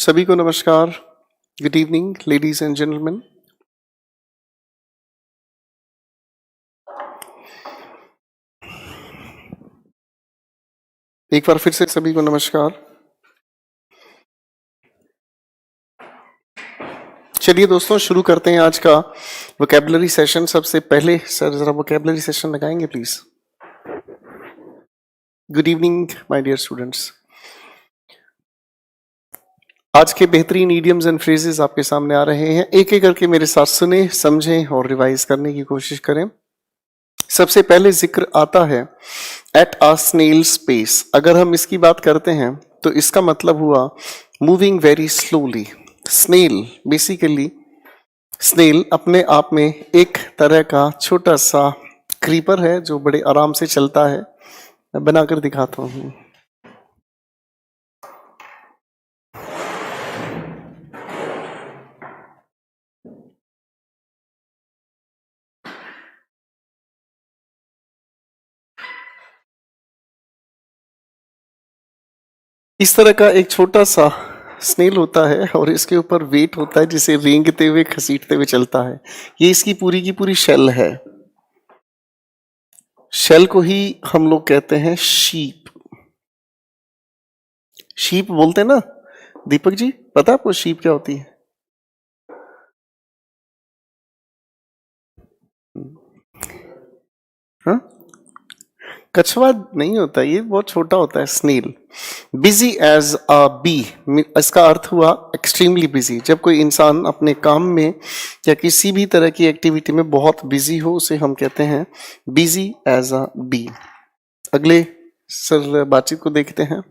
सभी को नमस्कार। Good evening ladies and gentleman. एक बार फिर से सभी को नमस्कार। चलिए दोस्तों शुरू करते हैं आज का वोकैबुलरी सेशन। सबसे पहले सर जरा वोकैबुलरी सेशन लगाएंगे please. Good evening my dear students. आज के बेहतरीन इडियम्स एंड फ्रेजेस आपके सामने आ रहे हैं। एक एक करके मेरे साथ सुने, समझें और रिवाइज करने की कोशिश करें। सबसे पहले जिक्र आता है एट आ स्नेल स्पेस। अगर हम इसकी बात करते हैं तो इसका मतलब हुआ moving very slowly. Snail basically, snail अपने आप में एक तरह का छोटा सा क्रीपर है जो बड़े आराम से चलता है। मैं बनाकर दिखाता हूँ। इस तरह का एक छोटा सा स्नेल होता है और इसके ऊपर वेट होता है जिसे रेंगते हुए घसीटते हुए चलता है। ये इसकी पूरी की पूरी शेल है। शेल को ही हम लोग कहते हैं शीप। शीप बोलते हैं ना दीपक जी, पता है आपको शीप क्या होती है? हाँ, कछुआ नहीं होता, ये बहुत छोटा होता है snail. Busy as a bee, इसका अर्थ हुआ एक्सट्रीमली बिजी। जब कोई इंसान अपने काम में या किसी भी तरह की एक्टिविटी में बहुत बिजी हो उसे हम कहते हैं बिजी एज अ बी। अगले सर बातचीत को देखते हैं।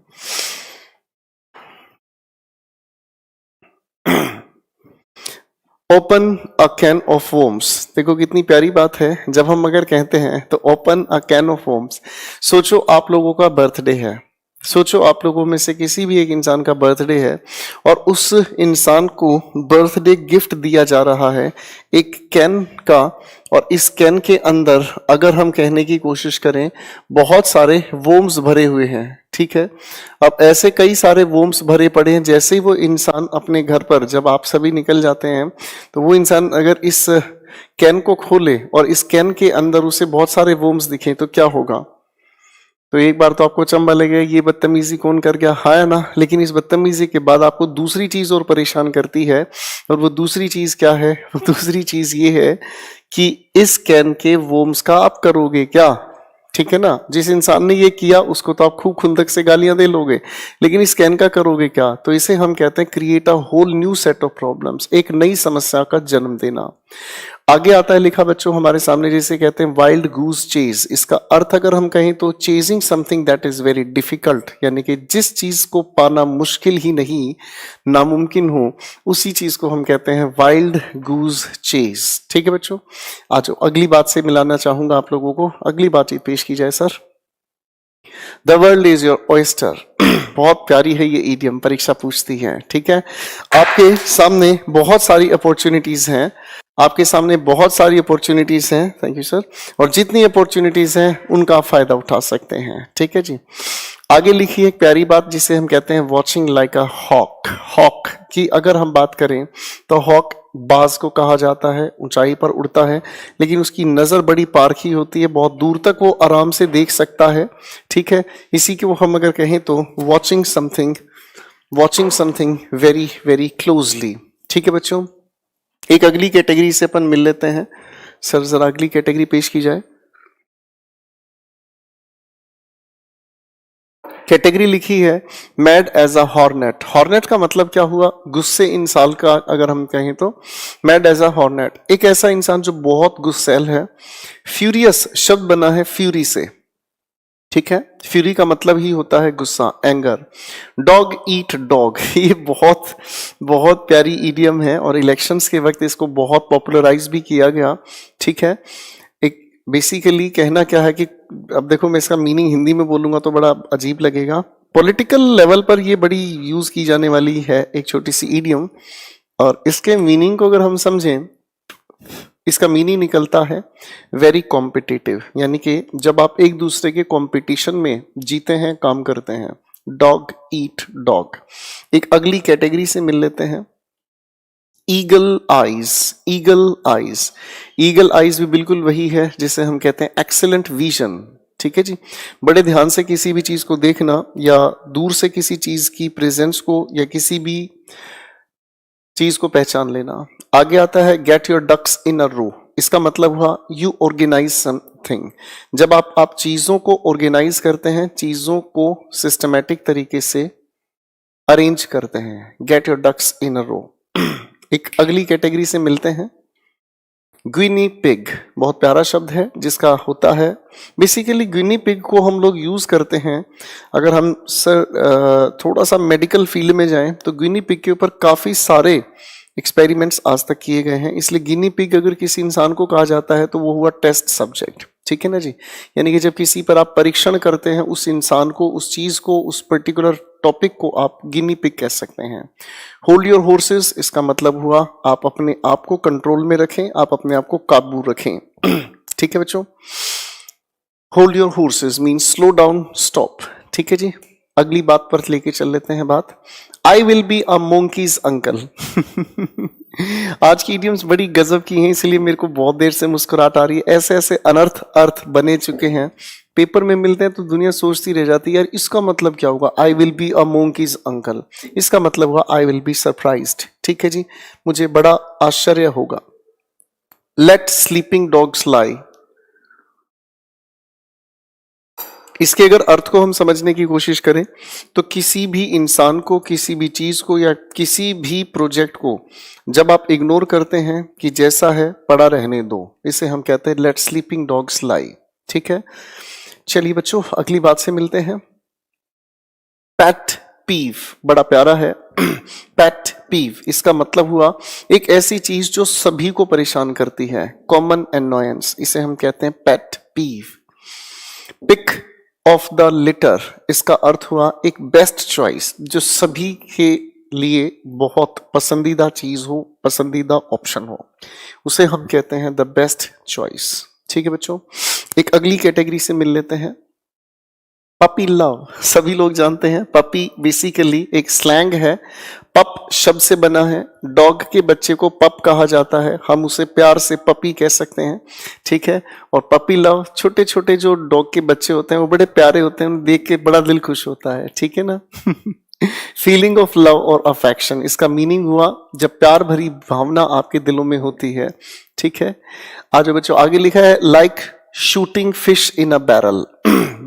Open a can of worms. देखो कितनी प्यारी बात है। जब हम अगर कहते हैं तो open a can of worms, सोचो आप लोगों का बर्थडे है। सोचो आप लोगों में से किसी भी एक इंसान का बर्थडे है और उस इंसान को बर्थडे गिफ्ट दिया जा रहा है एक कैन का। और इस कैन के अंदर अगर हम कहने की कोशिश करें बहुत सारे वोम्स भरे हुए हैं, ठीक है। अब ऐसे कई सारे वोम्स भरे पड़े हैं। जैसे ही वो इंसान अपने घर पर, जब आप सभी निकल जाते हैं तो वो इंसान अगर इस कैन को खोले और इस कैन के अंदर उसे बहुत सारे वोम्स दिखे तो क्या होगा? तो एक बार तो आपको चंबा लगेगा, ये बदतमीजी कौन कर गया, हाँ ना। लेकिन इस बदतमीजी के बाद आपको दूसरी चीज और परेशान करती है, और वो दूसरी चीज क्या है? वो दूसरी चीज ये है कि इस कैन के वोम्स का आप करोगे क्या? ठीक है ना। जिस इंसान ने ये किया उसको तो आप खूब खुंदक से गालियां दे लोगे, लेकिन इस कैन का करोगे क्या? तो इसे हम कहते हैं create a whole new set of problems, एक नई समस्या का जन्म देना। आगे आता है लिखा बच्चों हमारे सामने, जिसे कहते हैं वाइल्ड गूज चेज। इसका अर्थ अगर हम कहें तो chasing something that is very difficult, यानी कि जिस चीज को पाना मुश्किल ही नहीं, नामुमकिन हो, उसी चीज को हम कहते हैं वाइल्ड गूज चेज। ठीक है बच्चों, आज अगली बात से मिलाना चाहूंगा आप लोगों को। अगली बातचीत पेश की जाए sir. The world is your oyster. बहुत प्यारी है ये इडियम, परीक्षा पूछती है। ठीक है, आपके सामने बहुत सारी अपॉर्चुनिटीज हैं, आपके सामने बहुत सारी अपॉर्चुनिटीज हैं। Thank you sir. और जितनी अपॉर्चुनिटीज हैं उनका आप फायदा उठा सकते हैं। ठीक है जी। आगे लिखी एक प्यारी बात जिसे हम कहते हैं watching like a hawk. Hawk की अगर हम बात करें तो हॉक बाज को कहा जाता है, ऊंचाई पर उड़ता है, लेकिन उसकी नजर बड़ी पारखी होती है, बहुत दूर तक वो आराम से देख सकता है। ठीक है, इसी को हम अगर कहें तो watching something very very closely. ठीक है बच्चों, एक अगली कैटेगरी से अपन मिल लेते हैं। सर जरा अगली कैटेगरी पेश की जाए। कैटेगरी लिखी है mad as a hornet. Hornet का मतलब क्या हुआ? गुस्से इंसान का अगर हम कहें तो मैड एज अ हॉर्नेट, एक ऐसा इंसान जो बहुत गुस्सैल है। फ्यूरियस शब्द बना है फ्यूरी से। ठीक है, फ्यूरी का मतलब ही होता है गुस्सा, एंगर। डॉग ईट डॉग, ये बहुत बहुत प्यारी इडियम है और इलेक्शंस के वक्त इसको बहुत पॉपुलराइज भी किया गया। ठीक है, एक बेसिकली कहना क्या है कि अब देखो मैं इसका मीनिंग हिंदी में बोलूंगा तो बड़ा अजीब लगेगा। पॉलिटिकल लेवल पर ये बड़ी यूज की जाने वाली है एक छोटी सी इडियम, और इसके मीनिंग को अगर हम समझें, इसका मीनिंग निकलता है वेरी कॉम्पिटिटिव, यानी कि जब आप एक दूसरे के कंपटीशन में जीते हैं, काम करते हैं। Dog eat dog. एक अगली कैटेगरी से मिल लेते हैं, eagle eyes. Eagle eyes, eagle eyes भी बिल्कुल वही है जिसे हम कहते हैं एक्सीलेंट विजन। ठीक है जी, बड़े ध्यान से किसी भी चीज को देखना या दूर से किसी चीज की प्रेजेंस को या किसी भी चीज को पहचान लेना। आगे आता है गेट योर डक्स इन अ रो। इसका मतलब हुआ यू ऑर्गेनाइज समथिंग। जब आप चीजों को ऑर्गेनाइज करते हैं, चीजों को सिस्टमेटिक तरीके से अरेंज करते हैं, गेट योर डक्स इन अ रो। एक अगली कैटेगरी से मिलते हैं, ग्विनी पिग। बहुत प्यारा शब्द है जिसका होता है, बेसिकली ग्विनी पिग को हम लोग यूज करते हैं अगर हम थोड़ा सा मेडिकल फील्ड में जाएं तो ग्विनी पिग के ऊपर काफी सारे एक्सपेरिमेंट्स आज तक किए गए हैं। इसलिए गिनी पिग अगर किसी इंसान को कहा जाता है तो वो हुआ टेस्ट सब्जेक्ट। ठीक है ना जी, यानी कि जब किसी पर आप परीक्षण करते हैं, उस इंसान को, उस चीज को, उस पर्टिकुलर टॉपिक को आप गिनी पिग कह सकते हैं। होल्ड योर हॉर्सेस, इसका मतलब हुआ आप अपने आप को कंट्रोल में रखें, आप अपने आप को काबू रखें। ठीक है बच्चों, hold your horses means slow down, stop. ठीक है जी, अगली बात पर लेके चल लेते हैं बात, I will be a monkeys uncle. आज की इडियम्स बड़ी गजब की हैं, इसलिए मेरे को बहुत देर से मुस्कुराहट आ रही है। ऐसे ऐसे अनर्थ अर्थ बने चुके हैं, पेपर में मिलते हैं तो दुनिया सोचती रह जाती है यार इसका मतलब क्या होगा। I will be a monkeys uncle, इसका मतलब हुआ आई विल बी सरप्राइज्ड। ठीक है जी, मुझे बड़ा आश्चर्य होगा। लेट स्लीपिंग डॉग्स लाई, इसके अगर अर्थ को हम समझने की कोशिश करें तो किसी भी इंसान को, किसी भी चीज को या किसी भी प्रोजेक्ट को जब आप इग्नोर करते हैं कि जैसा है पड़ा रहने दो, इसे हम कहते हैं लेट स्लीपिंग डॉग्स लाई। ठीक है, चलिए बच्चों अगली बात से मिलते हैं, पेट पीव। बड़ा प्यारा है पेट पीव, इसका मतलब हुआ एक ऐसी चीज जो सभी को परेशान करती है, कॉमन एनोयंस, इसे हम कहते हैं पेट पीव। पिक ऑफ द लिटर, इसका अर्थ हुआ एक बेस्ट चॉइस, जो सभी के लिए बहुत पसंदीदा चीज हो, पसंदीदा ऑप्शन हो, उसे हम कहते हैं द बेस्ट चॉइस। ठीक है बच्चों, एक अगली कैटेगरी से मिल लेते हैं, पपी लव। सभी लोग जानते हैं पपी बेसिकली एक स्लैंग है, पप शब्द से बना है, डॉग के बच्चे को पप कहा जाता है, हम उसे प्यार से पपी कह सकते हैं। ठीक है, और पपी लव, छोटे छोटे जो डॉग के बच्चे होते हैं वो बड़े प्यारे होते हैं, उन्हें देख के बड़ा दिल खुश होता है। ठीक है ना। फीलिंग ऑफ लव और अफेक्शन, इसका मीनिंग हुआ जब प्यार भरी भावना आपके दिलों में होती है। ठीक है, आज बच्चों आगे लिखा है like shooting fish in a barrel.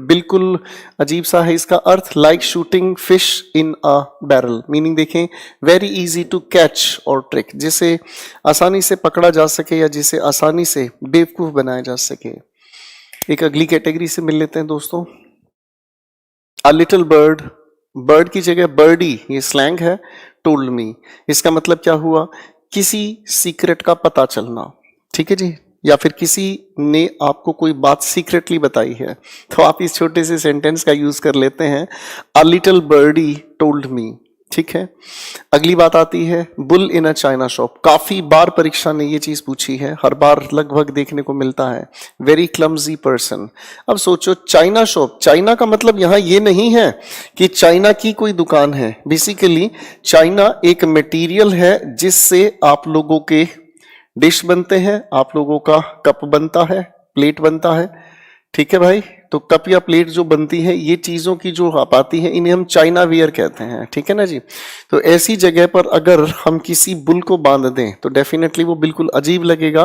बिल्कुल अजीब सा है इसका अर्थ, like shooting fish in a barrel, meaning देखें वेरी इजी टू कैच और ट्रिक, जिसे आसानी से पकड़ा जा सके या जिसे आसानी से बेवकूफ बनाया जा सके। एक अगली कैटेगरी से मिल लेते हैं दोस्तों, अ लिटिल बर्ड। बर्ड की जगह बर्डी, ये स्लैंग है, टोल्ड मी, इसका मतलब क्या हुआ, किसी सीक्रेट का पता चलना। ठीक है जी, या फिर किसी ने आपको कोई बात सीक्रेटली बताई है, तो आप इस छोटे से सेंटेंस का यूज कर लेते हैं, a little birdie told me. ठीक है, अगली बात आती है bull in a china shop. काफी बार परीक्षा ने ये चीज पूछी है, हर बार लगभग देखने को मिलता है, वेरी क्लमजी पर्सन। अब सोचो चाइना शॉप, चाइना का मतलब यहां ये नहीं है कि चाइना की कोई दुकान है, बेसिकली चाइना एक मटेरियल है जिससे आप लोगों के डिश बनते हैं, आप लोगों का कप बनता है, प्लेट बनता है। ठीक है भाई, तो कप या प्लेट जो बनती है, ये चीजों की जो आप आती है, इन्हें हम चाइना वियर कहते हैं। ठीक है ना जी, तो ऐसी जगह पर अगर हम किसी बुल को बांध दें तो डेफिनेटली वो बिल्कुल अजीब लगेगा,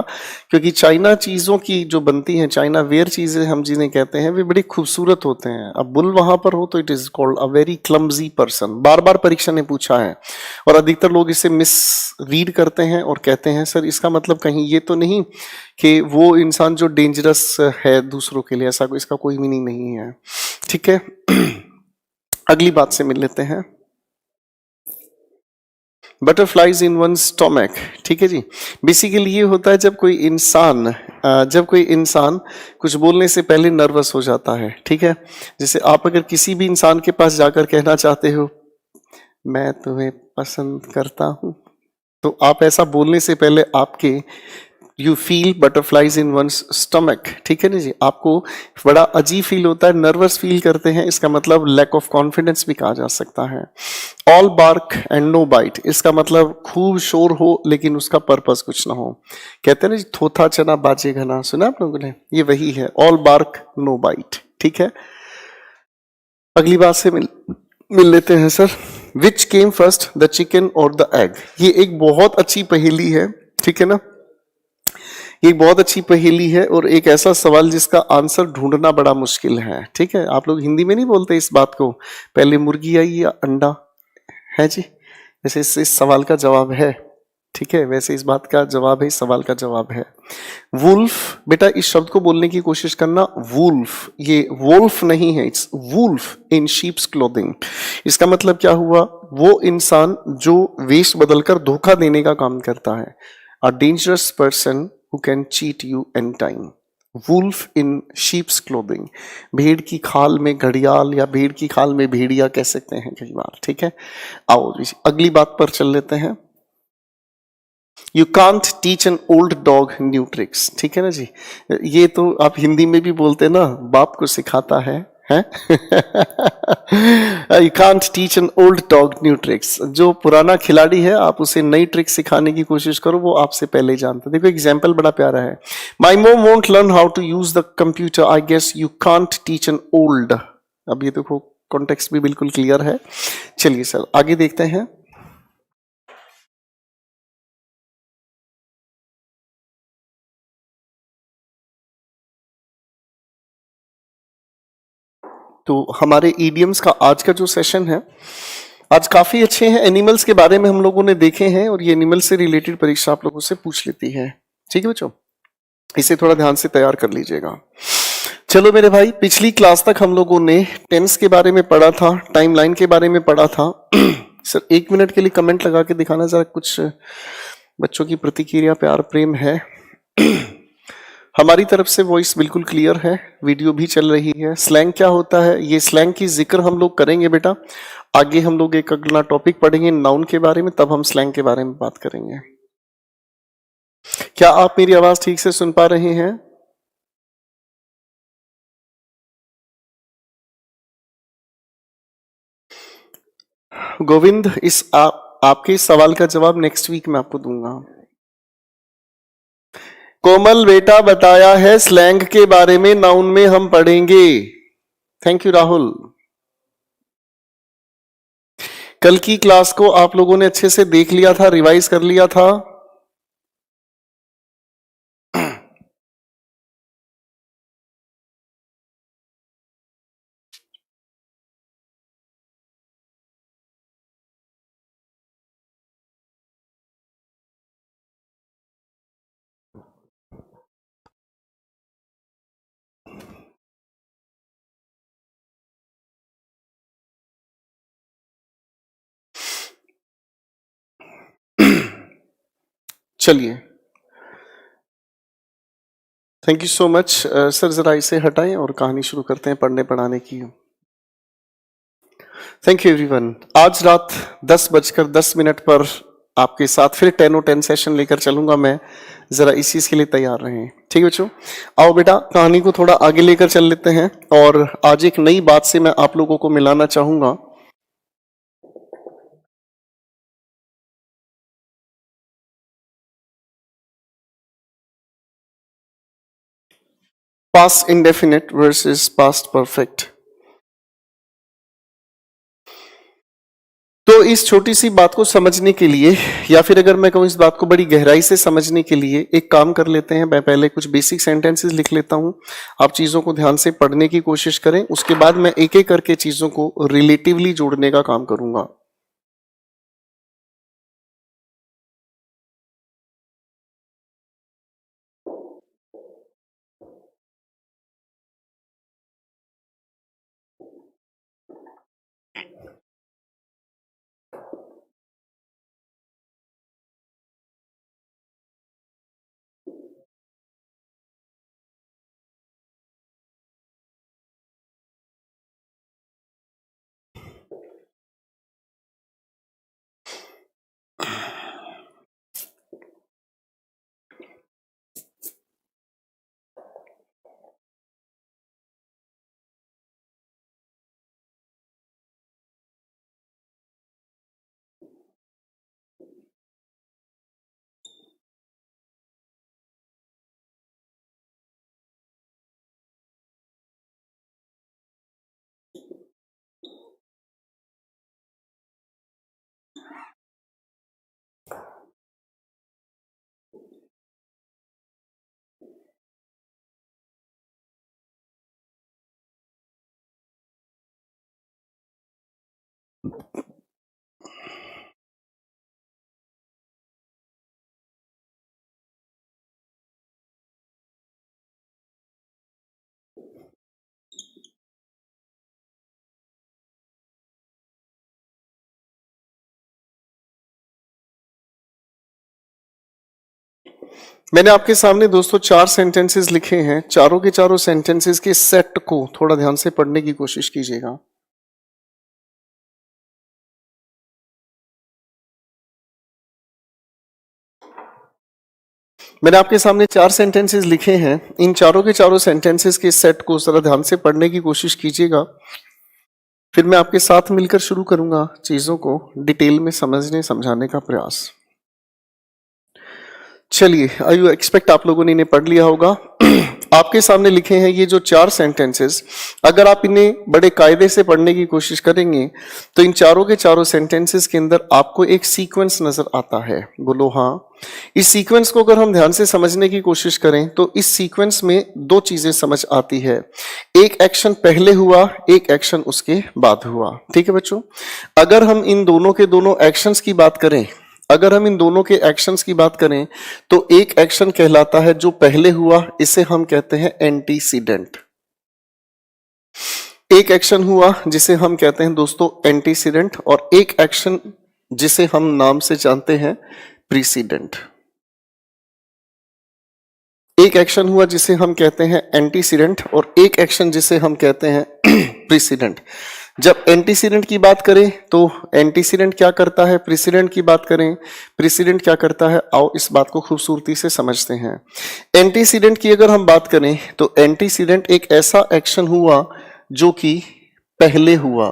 क्योंकि चाइना चीजों की जो बनती हैं, चाइना वियर चीजें हम जिन्हें कहते हैं, वे बड़ी खूबसूरत होते हैं। अब बुल वहां पर हो तो it is called a very clumsy person. बार बार परीक्षा ने पूछा है और अधिकतर लोग इसे मिस रीड करते हैं और कहते हैं सर इसका मतलब कहीं ये तो नहीं कि वो इंसान जो डेंजरस है दूसरों के लिए, ऐसा इसका कोई मीनिंग नहीं है। ठीक है, अगली बात से मिल लेते हैं, बटरफ्लाइज इन वन स्टोमक। ठीक है जी, बेसिकली ये होता है जब कोई इंसान कुछ बोलने से पहले नर्वस हो जाता है। ठीक है, जैसे आप अगर किसी भी इंसान के पास जाकर कहना चाहते हो मैं तुम्हें पसंद करता हूं, तो आप ऐसा बोलने से पहले आपके you feel butterflies in one's stomach, ठीक है ना जी, आपको बड़ा अजीब फील होता है, नर्वस फील करते हैं, इसका मतलब लैक ऑफ कॉन्फिडेंस भी कहा जा सकता है। All bark and no bite, इसका मतलब खूब शोर हो लेकिन उसका पर्पस कुछ ना हो। कहते हैं ना जी, थोथा चना बाजे घना, सुना आप लोगों ने, ये वही है, ऑल बार्क नो बाइट, ठीक है। अगली बात से मिल लेते हैं sir. Which came first, the chicken और द एग? ये एक बहुत अच्छी पहेली है, ठीक है ना, ये एक बहुत अच्छी पहेली है और एक ऐसा सवाल जिसका आंसर ढूंढना बड़ा मुश्किल है, ठीक है। आप लोग हिंदी में नहीं बोलते इस बात को, पहले मुर्गी आई या अंडा, है जी, वैसे इस सवाल का जवाब है, ठीक है, वैसे इस बात का जवाब है, इस सवाल का जवाब है वुल्फ। बेटा इस शब्द को बोलने की कोशिश करना, वुल्फ, ये वुल्फ नहीं है, it's wolf in sheep's clothing. इसका मतलब क्या हुआ, वो इंसान जो वेश बदलकर धोखा देने का काम करता है, a dangerous person who can cheat you any time. Wolf in sheep's clothing, भेड़ की खाल में घड़ियाल या भेड़ की खाल में भेड़िया कह सकते हैं कई बार, ठीक है। आओ अगली बात पर चल लेते हैं। You can't teach an old dog new tricks, ठीक है ना जी, ये तो आप हिंदी में भी बोलते ना, बाप को सिखाता है you can't teach an old dog new tricks, जो पुराना खिलाड़ी है आप उसे नई ट्रिक सिखाने की कोशिश करो, वो आपसे पहले ही जानता है। देखो एग्जाम्पल बड़ा प्यारा है, my mom won't learn how to use the computer, I guess you can't teach an old. अब ये देखो कॉन्टेक्स्ट भी बिल्कुल क्लियर है। चलिए सर आगे देखते हैं। तो हमारे ईडियम्स का आज का जो सेशन है, आज काफी अच्छे हैं, एनिमल्स के बारे में हम लोगों ने देखे हैं और ये एनिमल से रिलेटेड परीक्षा आप लोगों से पूछ लेती है, ठीक है बच्चों, इसे थोड़ा ध्यान से तैयार कर लीजिएगा। चलो मेरे भाई, पिछली क्लास तक हम लोगों ने टेंस के बारे में पढ़ा था, टाइमलाइन के बारे में पढ़ा था सर 1 मिनट के लिए कमेंट लगा के दिखाना जरा, कुछ बच्चों की प्रतिक्रिया प्यार प्रेम है हमारी तरफ से वॉइस बिल्कुल क्लियर है, वीडियो भी चल रही है। स्लैंग क्या होता है, ये स्लैंग की जिक्र हम लोग करेंगे बेटा, आगे हम लोग एक अगला टॉपिक पढ़ेंगे नाउन के बारे में, तब हम स्लैंग के बारे में बात करेंगे। क्या आप मेरी आवाज ठीक से सुन पा रहे हैं? गोविंद, आपके इस सवाल का जवाब नेक्स्ट वीक में आपको दूंगा। कोमल बेटा बताया है स्लैंग के बारे में, नाउन में हम पढ़ेंगे। Thank you Rahul. कल की क्लास को आप लोगों ने अच्छे से देख लिया था, रिवाइज कर लिया था? चलिए, thank you so much sir, जरा इसे हटाएं और कहानी शुरू करते हैं पढ़ने पढ़ाने की। Thank you everyone. आज रात 10:10 पर आपके साथ फिर 10 सेशन लेकर चलूंगा मैं, जरा इस चीज के लिए तैयार रहें, ठीक है बच्चों। आओ बेटा कहानी को थोड़ा आगे लेकर चल लेते हैं, और आज एक नई बात से मैं आप लोगों को मिलाना चाहूंगा। Past indefinite versus past perfect. तो इस छोटी सी बात को समझने के लिए, या फिर अगर मैं कहूं इस बात को बड़ी गहराई से समझने के लिए, एक काम कर लेते हैं, मैं पहले कुछ बेसिक सेंटेंसेस लिख लेता हूं, आप चीजों को ध्यान से पढ़ने की कोशिश करें, उसके बाद मैं एक एक करके चीजों को रिलेटिवली जोड़ने का काम करूंगा। मैंने आपके सामने दोस्तों 4 सेंटेंसेस लिखे हैं। चारों के चारों सेंटेंसेस के सेट को थोड़ा ध्यान से पढ़ने की कोशिश कीजिएगा। मैंने आपके सामने 4 सेंटेंसेस लिखे हैं। इन चारों के चारों सेंटेंसेस के सेट को जरा ध्यान से पढ़ने की कोशिश कीजिएगा। फिर मैं आपके साथ मिलकर शुरू करूंगा चीजों को डिटेल में समझने समझाने का प्रयास। चलिए, आई यू एक्सपेक्ट आप लोगों ने इन्हें पढ़ लिया होगा। आपके सामने लिखे हैं ये जो 4 सेंटेंसेस, अगर आप इन्हें बड़े कायदे से पढ़ने की कोशिश करेंगे तो इन चारों के चारों सेंटेंसेस के अंदर आपको एक सीक्वेंस नजर आता है। बोलो हाँ। इस सीक्वेंस को अगर हम ध्यान से समझने की कोशिश करें तो इस सीक्वेंस में 2 चीजें समझ आती है। एक एक्शन पहले हुआ, एक एक्शन उसके बाद हुआ। ठीक है बच्चों, अगर हम इन दोनों के दोनों एक्शंस की बात करें, अगर हम इन दोनों के एक्शंस की बात करें तो एक एक्शन कहलाता है जो पहले हुआ, इसे हम कहते हैं एंटीसीडेंट। एक एक्शन हुआ जिसे हम कहते हैं दोस्तों एंटीसीडेंट, और एक एक्शन जिसे हम नाम से जानते हैं प्रीसीडेंट। एक एक्शन हुआ जिसे हम कहते हैं एंटीसीडेंट और एक एक्शन जिसे हम कहते हैं प्रीसीडेंट। जब एंटीसीडेंट की बात करें तो एंटीसीडेंट क्या करता है, प्रीसीडेंट की बात करें प्रीसीडेंट क्या करता है, आओ इस बात को खूबसूरती से समझते हैं। एंटीसीडेंट की अगर हम बात करें तो एंटीसीडेंट एक ऐसा एक्शन हुआ जो कि पहले हुआ,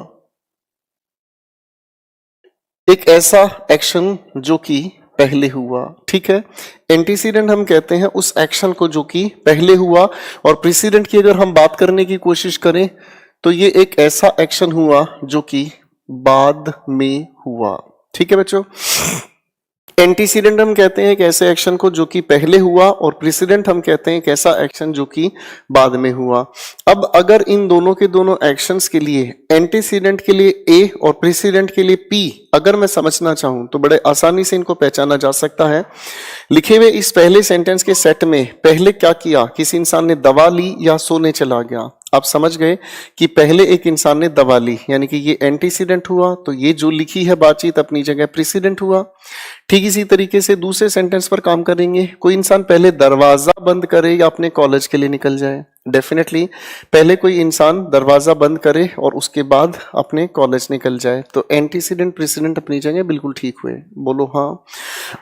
एक ऐसा एक्शन जो कि पहले हुआ। ठीक है, एंटीसीडेंट हम कहते हैं उस एक्शन को जो कि पहले हुआ, और प्रीसीडेंट की अगर हम बात करने की कोशिश करें तो ये एक ऐसा एक्शन हुआ जो कि बाद में हुआ। ठीक है बच्चों, एंटीसीडेंट हम कहते हैं एक ऐसे एक्शन को जो कि पहले हुआ, और प्रीसीडेंट हम कहते हैं एक ऐसा एक्शन जो कि बाद में हुआ। अब अगर इन दोनों के दोनों एक्शंस के लिए, एंटीसीडेंट के लिए ए और प्रीसीडेंट के लिए पी, अगर मैं समझना चाहूं तो बड़े आसानी से इनको पहचाना जा सकता है। लिखे हुए इस पहले सेंटेंस के सेट में पहले क्या किया, किसी इंसान ने दवा ली या सोने चला गया। आप समझ गए कि पहले एक इंसान ने दवा ली, यानी कि ये एंटीसीडेंट हुआ, तो ये जो लिखी है बातचीत अपनी जगह प्रीसीडेंट हुआ। ठीक इसी तरीके से दूसरे सेंटेंस पर काम करेंगे। कोई इंसान पहले दरवाजा बंद करे या अपने कॉलेज के लिए निकल जाए, डेफिनेटली पहले कोई इंसान दरवाजा बंद करे और उसके बाद अपने कॉलेज निकल जाए, तो एंटीसीडेंट प्रीसीडेंट अपनी जगह बिल्कुल ठीक हुए। बोलो हाँ।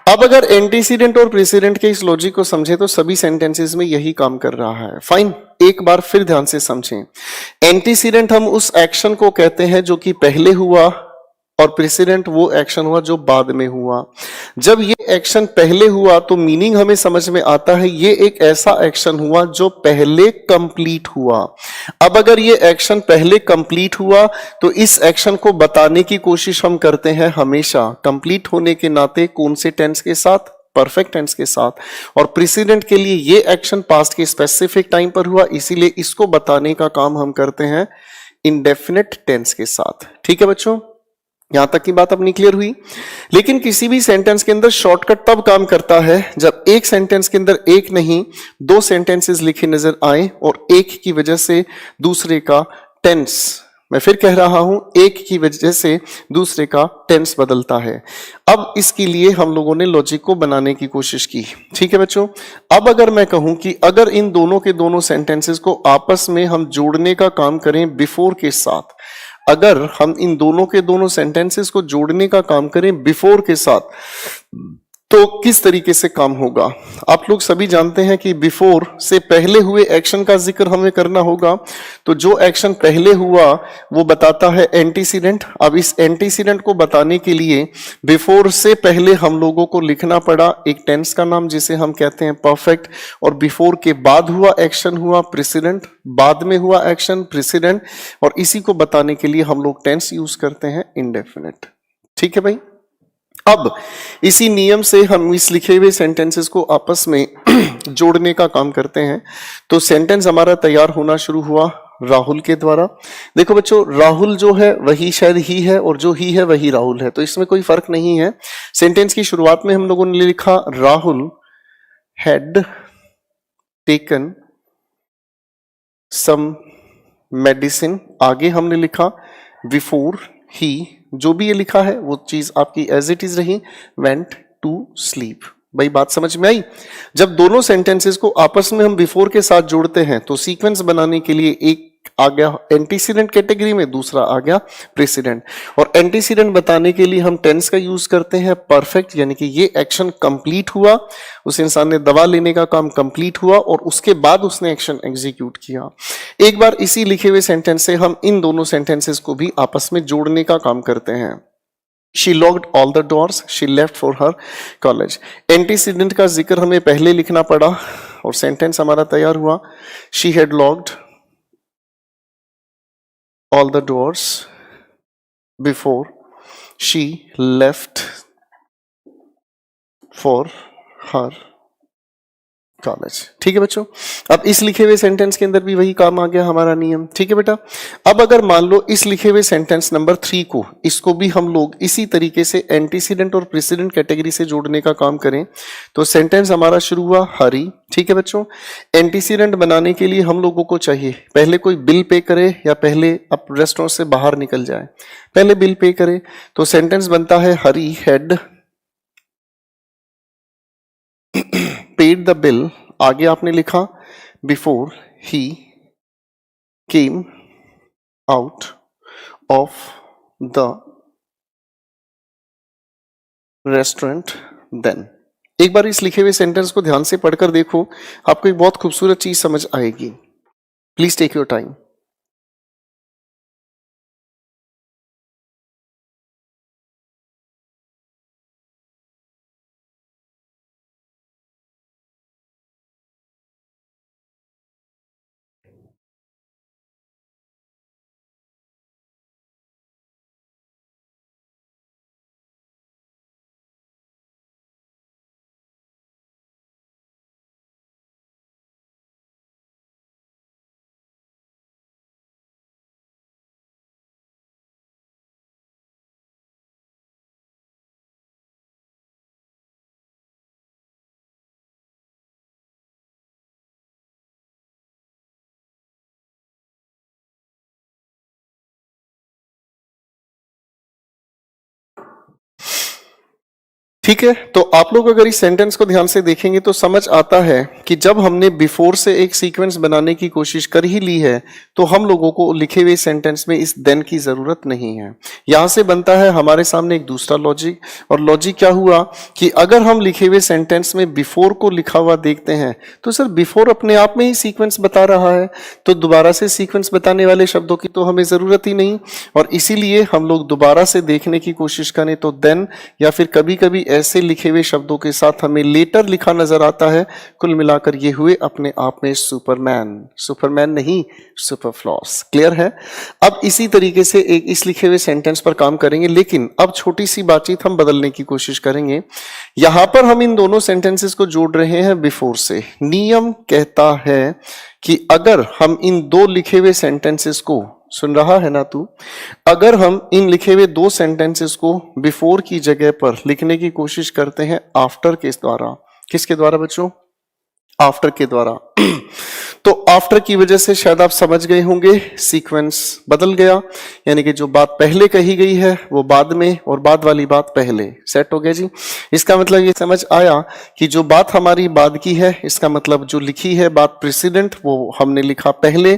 अब अगर एंटीसीडेंट और प्रीसीडेंट के इस लॉजिक को समझे तो सभी सेंटेंसेस में यही काम कर रहा है। फाइन, एक बार फिर ध्यान से समझें। एंटीसीडेंट हम उस एक्शन को कहते हैं जो कि पहले हुआ, और प्रेसिडेंट वो एक्शन हुआ जो बाद में हुआ। जब ये एक्शन पहले हुआ तो मीनिंग हमें समझ में आता है ये एक ऐसा एक्शन हुआ जो पहले कंप्लीट हुआ। अब अगर ये एक्शन पहले कंप्लीट हुआ तो इस एक्शन को बताने की कोशिश हम करते हैं हमेशा कंप्लीट होने के नाते कौन से टेंस के साथ, परफेक्ट टेंस के साथ। और प्रेसिडेंट के लिए ये एक्शन पास्ट के स्पेसिफिक टाइम पर हुआ, इसीलिए इसको बताने का काम हम करते हैं इंडेफिनिट टेंस के साथ। ठीक है बच्चों, यहां तक की बात अपनी क्लियर हुई। लेकिन किसी भी सेंटेंस के अंदर शॉर्टकट तब काम करता है जब एक सेंटेंस के अंदर एक नहीं 2 सेंटेंसेस लिखे नजर आए और एक की वजह से दूसरे का टेंस, मैं फिर कह रहा हूं, एक की वजह से दूसरे का टेंस बदलता है। अब इसके लिए हम लोगों ने लॉजिक को बनाने की कोशिश की। ठीक है बच्चों, अब अगर मैं कहूं कि अगर इन दोनों के दोनों सेंटेंसेस को आपस में हम जोड़ने का काम करें बिफोर के साथ, अगर हम इन दोनों के दोनों सेंटेंसेस को जोड़ने का काम करें बिफोर के साथ, तो किस तरीके से काम होगा। आप लोग सभी जानते हैं कि बिफोर से पहले हुए एक्शन का जिक्र हमें करना होगा। तो जो एक्शन पहले हुआ वो बताता है एंटीसीडेंट। अब इस एंटीसीडेंट को बताने के लिए बिफोर से पहले हम लोगों को लिखना पड़ा एक टेंस का नाम जिसे हम कहते हैं परफेक्ट, और बिफोर के बाद हुआ एक्शन हुआ प्रेसिडेंट, बाद में हुआ एक्शन प्रेसिडेंट, और इसी को बताने के लिए हम लोग टेंस यूज करते हैं इंडेफिनिट। ठीक है भाई, अब इसी नियम से हम इस लिखे हुए सेंटेंसेस को आपस में जोड़ने का काम करते हैं। तो सेंटेंस हमारा तैयार होना शुरू हुआ। राहुल के द्वारा। देखो बच्चों, राहुल जो है वही शायद ही है और जो ही है वही राहुल है, तो इसमें कोई फर्क नहीं है। सेंटेंस की शुरुआत में हम लोगों ने लिखा Rahul had taken some medicine, आगे हमने लिखा बिफोर ही, जो भी ये लिखा है वो चीज आपकी एज इट इज रही, वेंट टू स्लीप। भाई बात समझ में आई? जब दोनों सेंटेंसेस को आपस में हम बिफोर के साथ जोड़ते हैं तो सीक्वेंस बनाने के लिए एक आ गया एंटीसीडेंट कैटेगरी में, दूसरा आ गया प्रेसिडेंट। और एंटीसीडेंट बताने के लिए हम टेंस का यूज करते हैं परफेक्ट, यानी कि ये एक्शन कंप्लीट हुआ, उस इंसान ने दवा लेने का काम कंप्लीट हुआ और उसके बाद उसने एक्शन एग्जीक्यूट किया। एक बार इसी लिखे हुए सेंटेंस से हम इन दोनों सेंटेंसेस को भी आपस में जोड़ने का काम करते हैं। She locked all the doors. She left for her college. Antecedent का जिक्र हमें पहले लिखना पड़ा और सेंटेंस हमारा तैयार हुआ। She had locked all the doors before she left for her college. ठीक है बच्चों, अब इस लिखे हुए सेंटेंस के अंदर भी वही काम आ गया हमारा नियम। ठीक है बेटा, अब अगर मान लो इस लिखे हुए सेंटेंस नंबर 3 को, इसको भी हम लोग इसी तरीके से एंटीसीडेंट और प्रेसिडेंट कैटेगरी से जोड़ने का काम करें तो सेंटेंस हमारा शुरू हुआ हरी। ठीक है बच्चों, एंटीसीडेंट बनाने के लिए हम लोगों को चाहिए पहले कोई बिल पे करे या पहले अब रेस्टोरेंट से बाहर निकल जाए, पहले बिल पे करे, तो सेंटेंस बनता है Hari had paid the bill, आगे आपने लिखा before he came out of the restaurant then. एक बार इस लिखे हुए सेंटेंस को ध्यान से पढ़कर देखो, आपको एक बहुत खूबसूरत चीज समझ आएगी। Please take your time. ठीक है, तो आप लोग अगर इस सेंटेंस को ध्यान से देखेंगे तो समझ आता है कि जब हमने बिफोर से एक सीक्वेंस बनाने की कोशिश कर ही ली है तो हम लोगों को लिखे हुए सेंटेंस में इस देन की जरूरत नहीं है। यहां से बनता है हमारे सामने एक दूसरा लॉजिक, और लॉजिक क्या हुआ कि अगर हम लिखे हुए सेंटेंस में बिफोर को लिखा हुआ देखते हैं तो सर बिफोर अपने आप में ही सीक्वेंस बता रहा है, तो दोबारा से सीक्वेंस बताने वाले शब्दों की तो हमें जरूरत ही नहीं, और इसीलिए हम लोग दोबारा से देखने की कोशिश करें तो देन या फिर कभी कभी ऐसे लिखे हुए शब्दों के साथ हमें लेटर लिखा नजर आता है। कुल मिलाकर ये हुए अपने आप में सुपरमैन, सुपरमैन नहीं सुपरफ्लॉस। क्लियर है? अब इसी तरीके से एक इस लिखे हुए सेंटेंस पर काम करेंगे, लेकिन अब छोटी सी बातचीत हम बदलने की कोशिश करेंगे। यहां पर हम इन दोनों सेंटेंसेस को जोड़ रहे हैं बिफोर से। नियम कहता है कि अगर हम इन दो लिखे हुए सेंटेंसेस को, सुन रहा है ना तू, अगर हम इन लिखे हुए दो सेंटेंसेस को बिफोर की जगह पर लिखने की कोशिश करते हैं आफ्टर के द्वारा, किसके द्वारा बच्चों? आफ्टर के द्वारा, तो आफ्टर की वजह से शायद आप समझ गए होंगे सीक्वेंस बदल गया, यानी कि जो बात पहले कही गई है वो बाद में और बाद वाली बात पहले। सेट हो गया जी? इसका मतलब ये समझ आया कि जो बात हमारी बाद की है, इसका मतलब जो लिखी है बात प्रेसिडेंट, वो हमने लिखा पहले,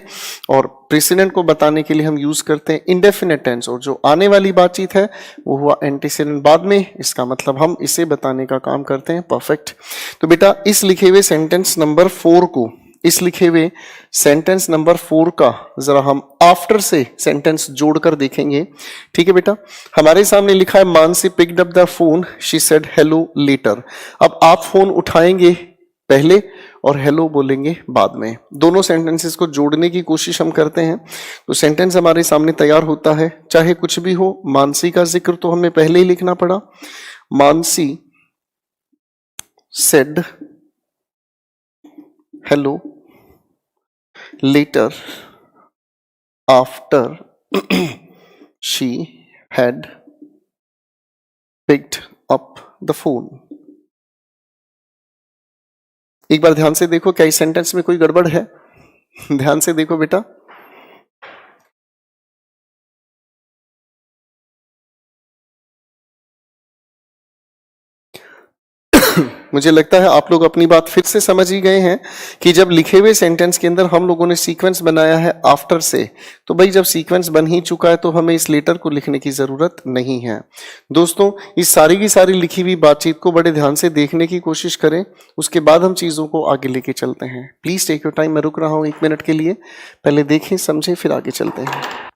और प्रेसिडेंट को बताने के लिए हम यूज करते हैं इंडेफिनिट टेंस, और जो आने वाली बातचीत है वो हुआ एंटीसीडेंट बाद में, इसका मतलब हम इसे बताने का काम करते हैं परफेक्ट। तो बेटा इस लिखे हुए सेंटेंस नंबर 4 को, इस लिखे हुए सेंटेंस नंबर 4 का जरा हम आफ्टर से सेंटेंस जोड़कर देखेंगे। ठीक है बेटा, हमारे सामने लिखा है Mansi picked up the phone, she said hello later. अब आप फोन उठाएंगे पहले और हेलो बोलेंगे बाद में। दोनों सेंटेंसेस को जोड़ने की कोशिश हम करते हैं तो सेंटेंस हमारे सामने तैयार होता है, चाहे कुछ भी हो। मानसी का जिक्र तो हमें पहले ही लिखना पड़ा, Mansi said hello later after she had picked up the phone. एक बार ध्यान से देखो, क्या इस सेंटेंस में कोई गड़बड़ है? ध्यान से देखो बेटा. मुझे लगता है आप लोग अपनी बात फिर से समझ ही गए हैं कि जब लिखे हुए सेंटेंस के अंदर हम लोगों ने सीक्वेंस बनाया है आफ्टर से, तो भाई जब सीक्वेंस बन ही चुका है तो हमें इस लेटर को लिखने की जरूरत नहीं है. दोस्तों, इस सारी की सारी लिखी हुई बातचीत को बड़े ध्यान से देखने की कोशिश करें, उसके बाद हम चीजों को आगे लेके चलते हैं. Please take your time. मैं रुक रहा हूं 1 मिनट के लिए. पहले देखें, समझें, फिर आगे चलते हैं.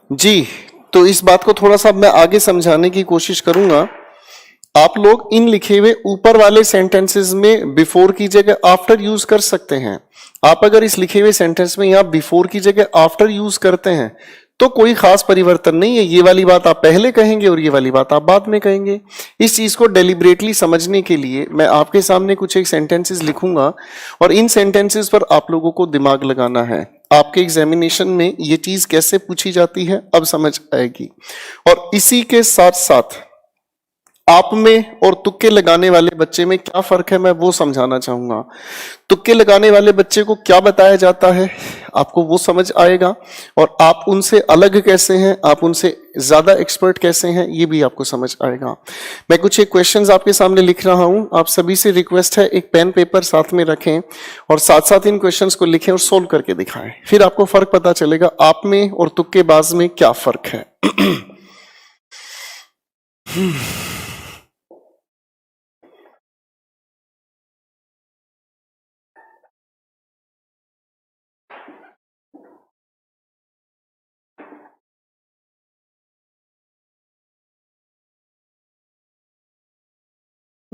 जी, तो इस बात को थोड़ा सा मैं आगे समझाने की कोशिश करूंगा. आप लोग इन लिखे हुए ऊपर वाले सेंटेंसेस में बिफोर की जगह आफ्टर यूज कर सकते हैं. आप अगर इस लिखे हुए सेंटेंस में यहां बिफोर की जगह आफ्टर यूज करते हैं तो कोई खास परिवर्तन नहीं है. ये वाली बात आप पहले कहेंगे और ये वाली बात आप बाद में कहेंगे. इस चीज को डेलिब्रेटली समझने के लिए मैं आपके सामने कुछ एक सेंटेंसेस लिखूंगा और इन सेंटेंसेस पर आप लोगों को दिमाग लगाना है. आपके एग्जामिनेशन में ये चीज कैसे पूछी जाती है अब समझ आएगी. और इसी के साथ साथ आप में और तुक्के लगाने वाले बच्चे में क्या फर्क है मैं वो समझाना चाहूंगा. तुक्के लगाने वाले बच्चे को क्या बताया जाता है आपको वो समझ आएगा, और आप उनसे अलग कैसे हैं, आप उनसे ज्यादा एक्सपर्ट कैसे हैं, ये भी आपको समझ आएगा. मैं कुछ एक क्वेश्चंस आपके सामने लिख रहा हूं. आप सभी से रिक्वेस्ट है एक पेन पेपर साथ में रखें और साथ साथ इन क्वेश्चंस को लिखें और सोल्व करके दिखाएं. फिर आपको फर्क पता चलेगा आप में और तुक्केबाज में क्या फर्क है.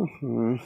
हम्म.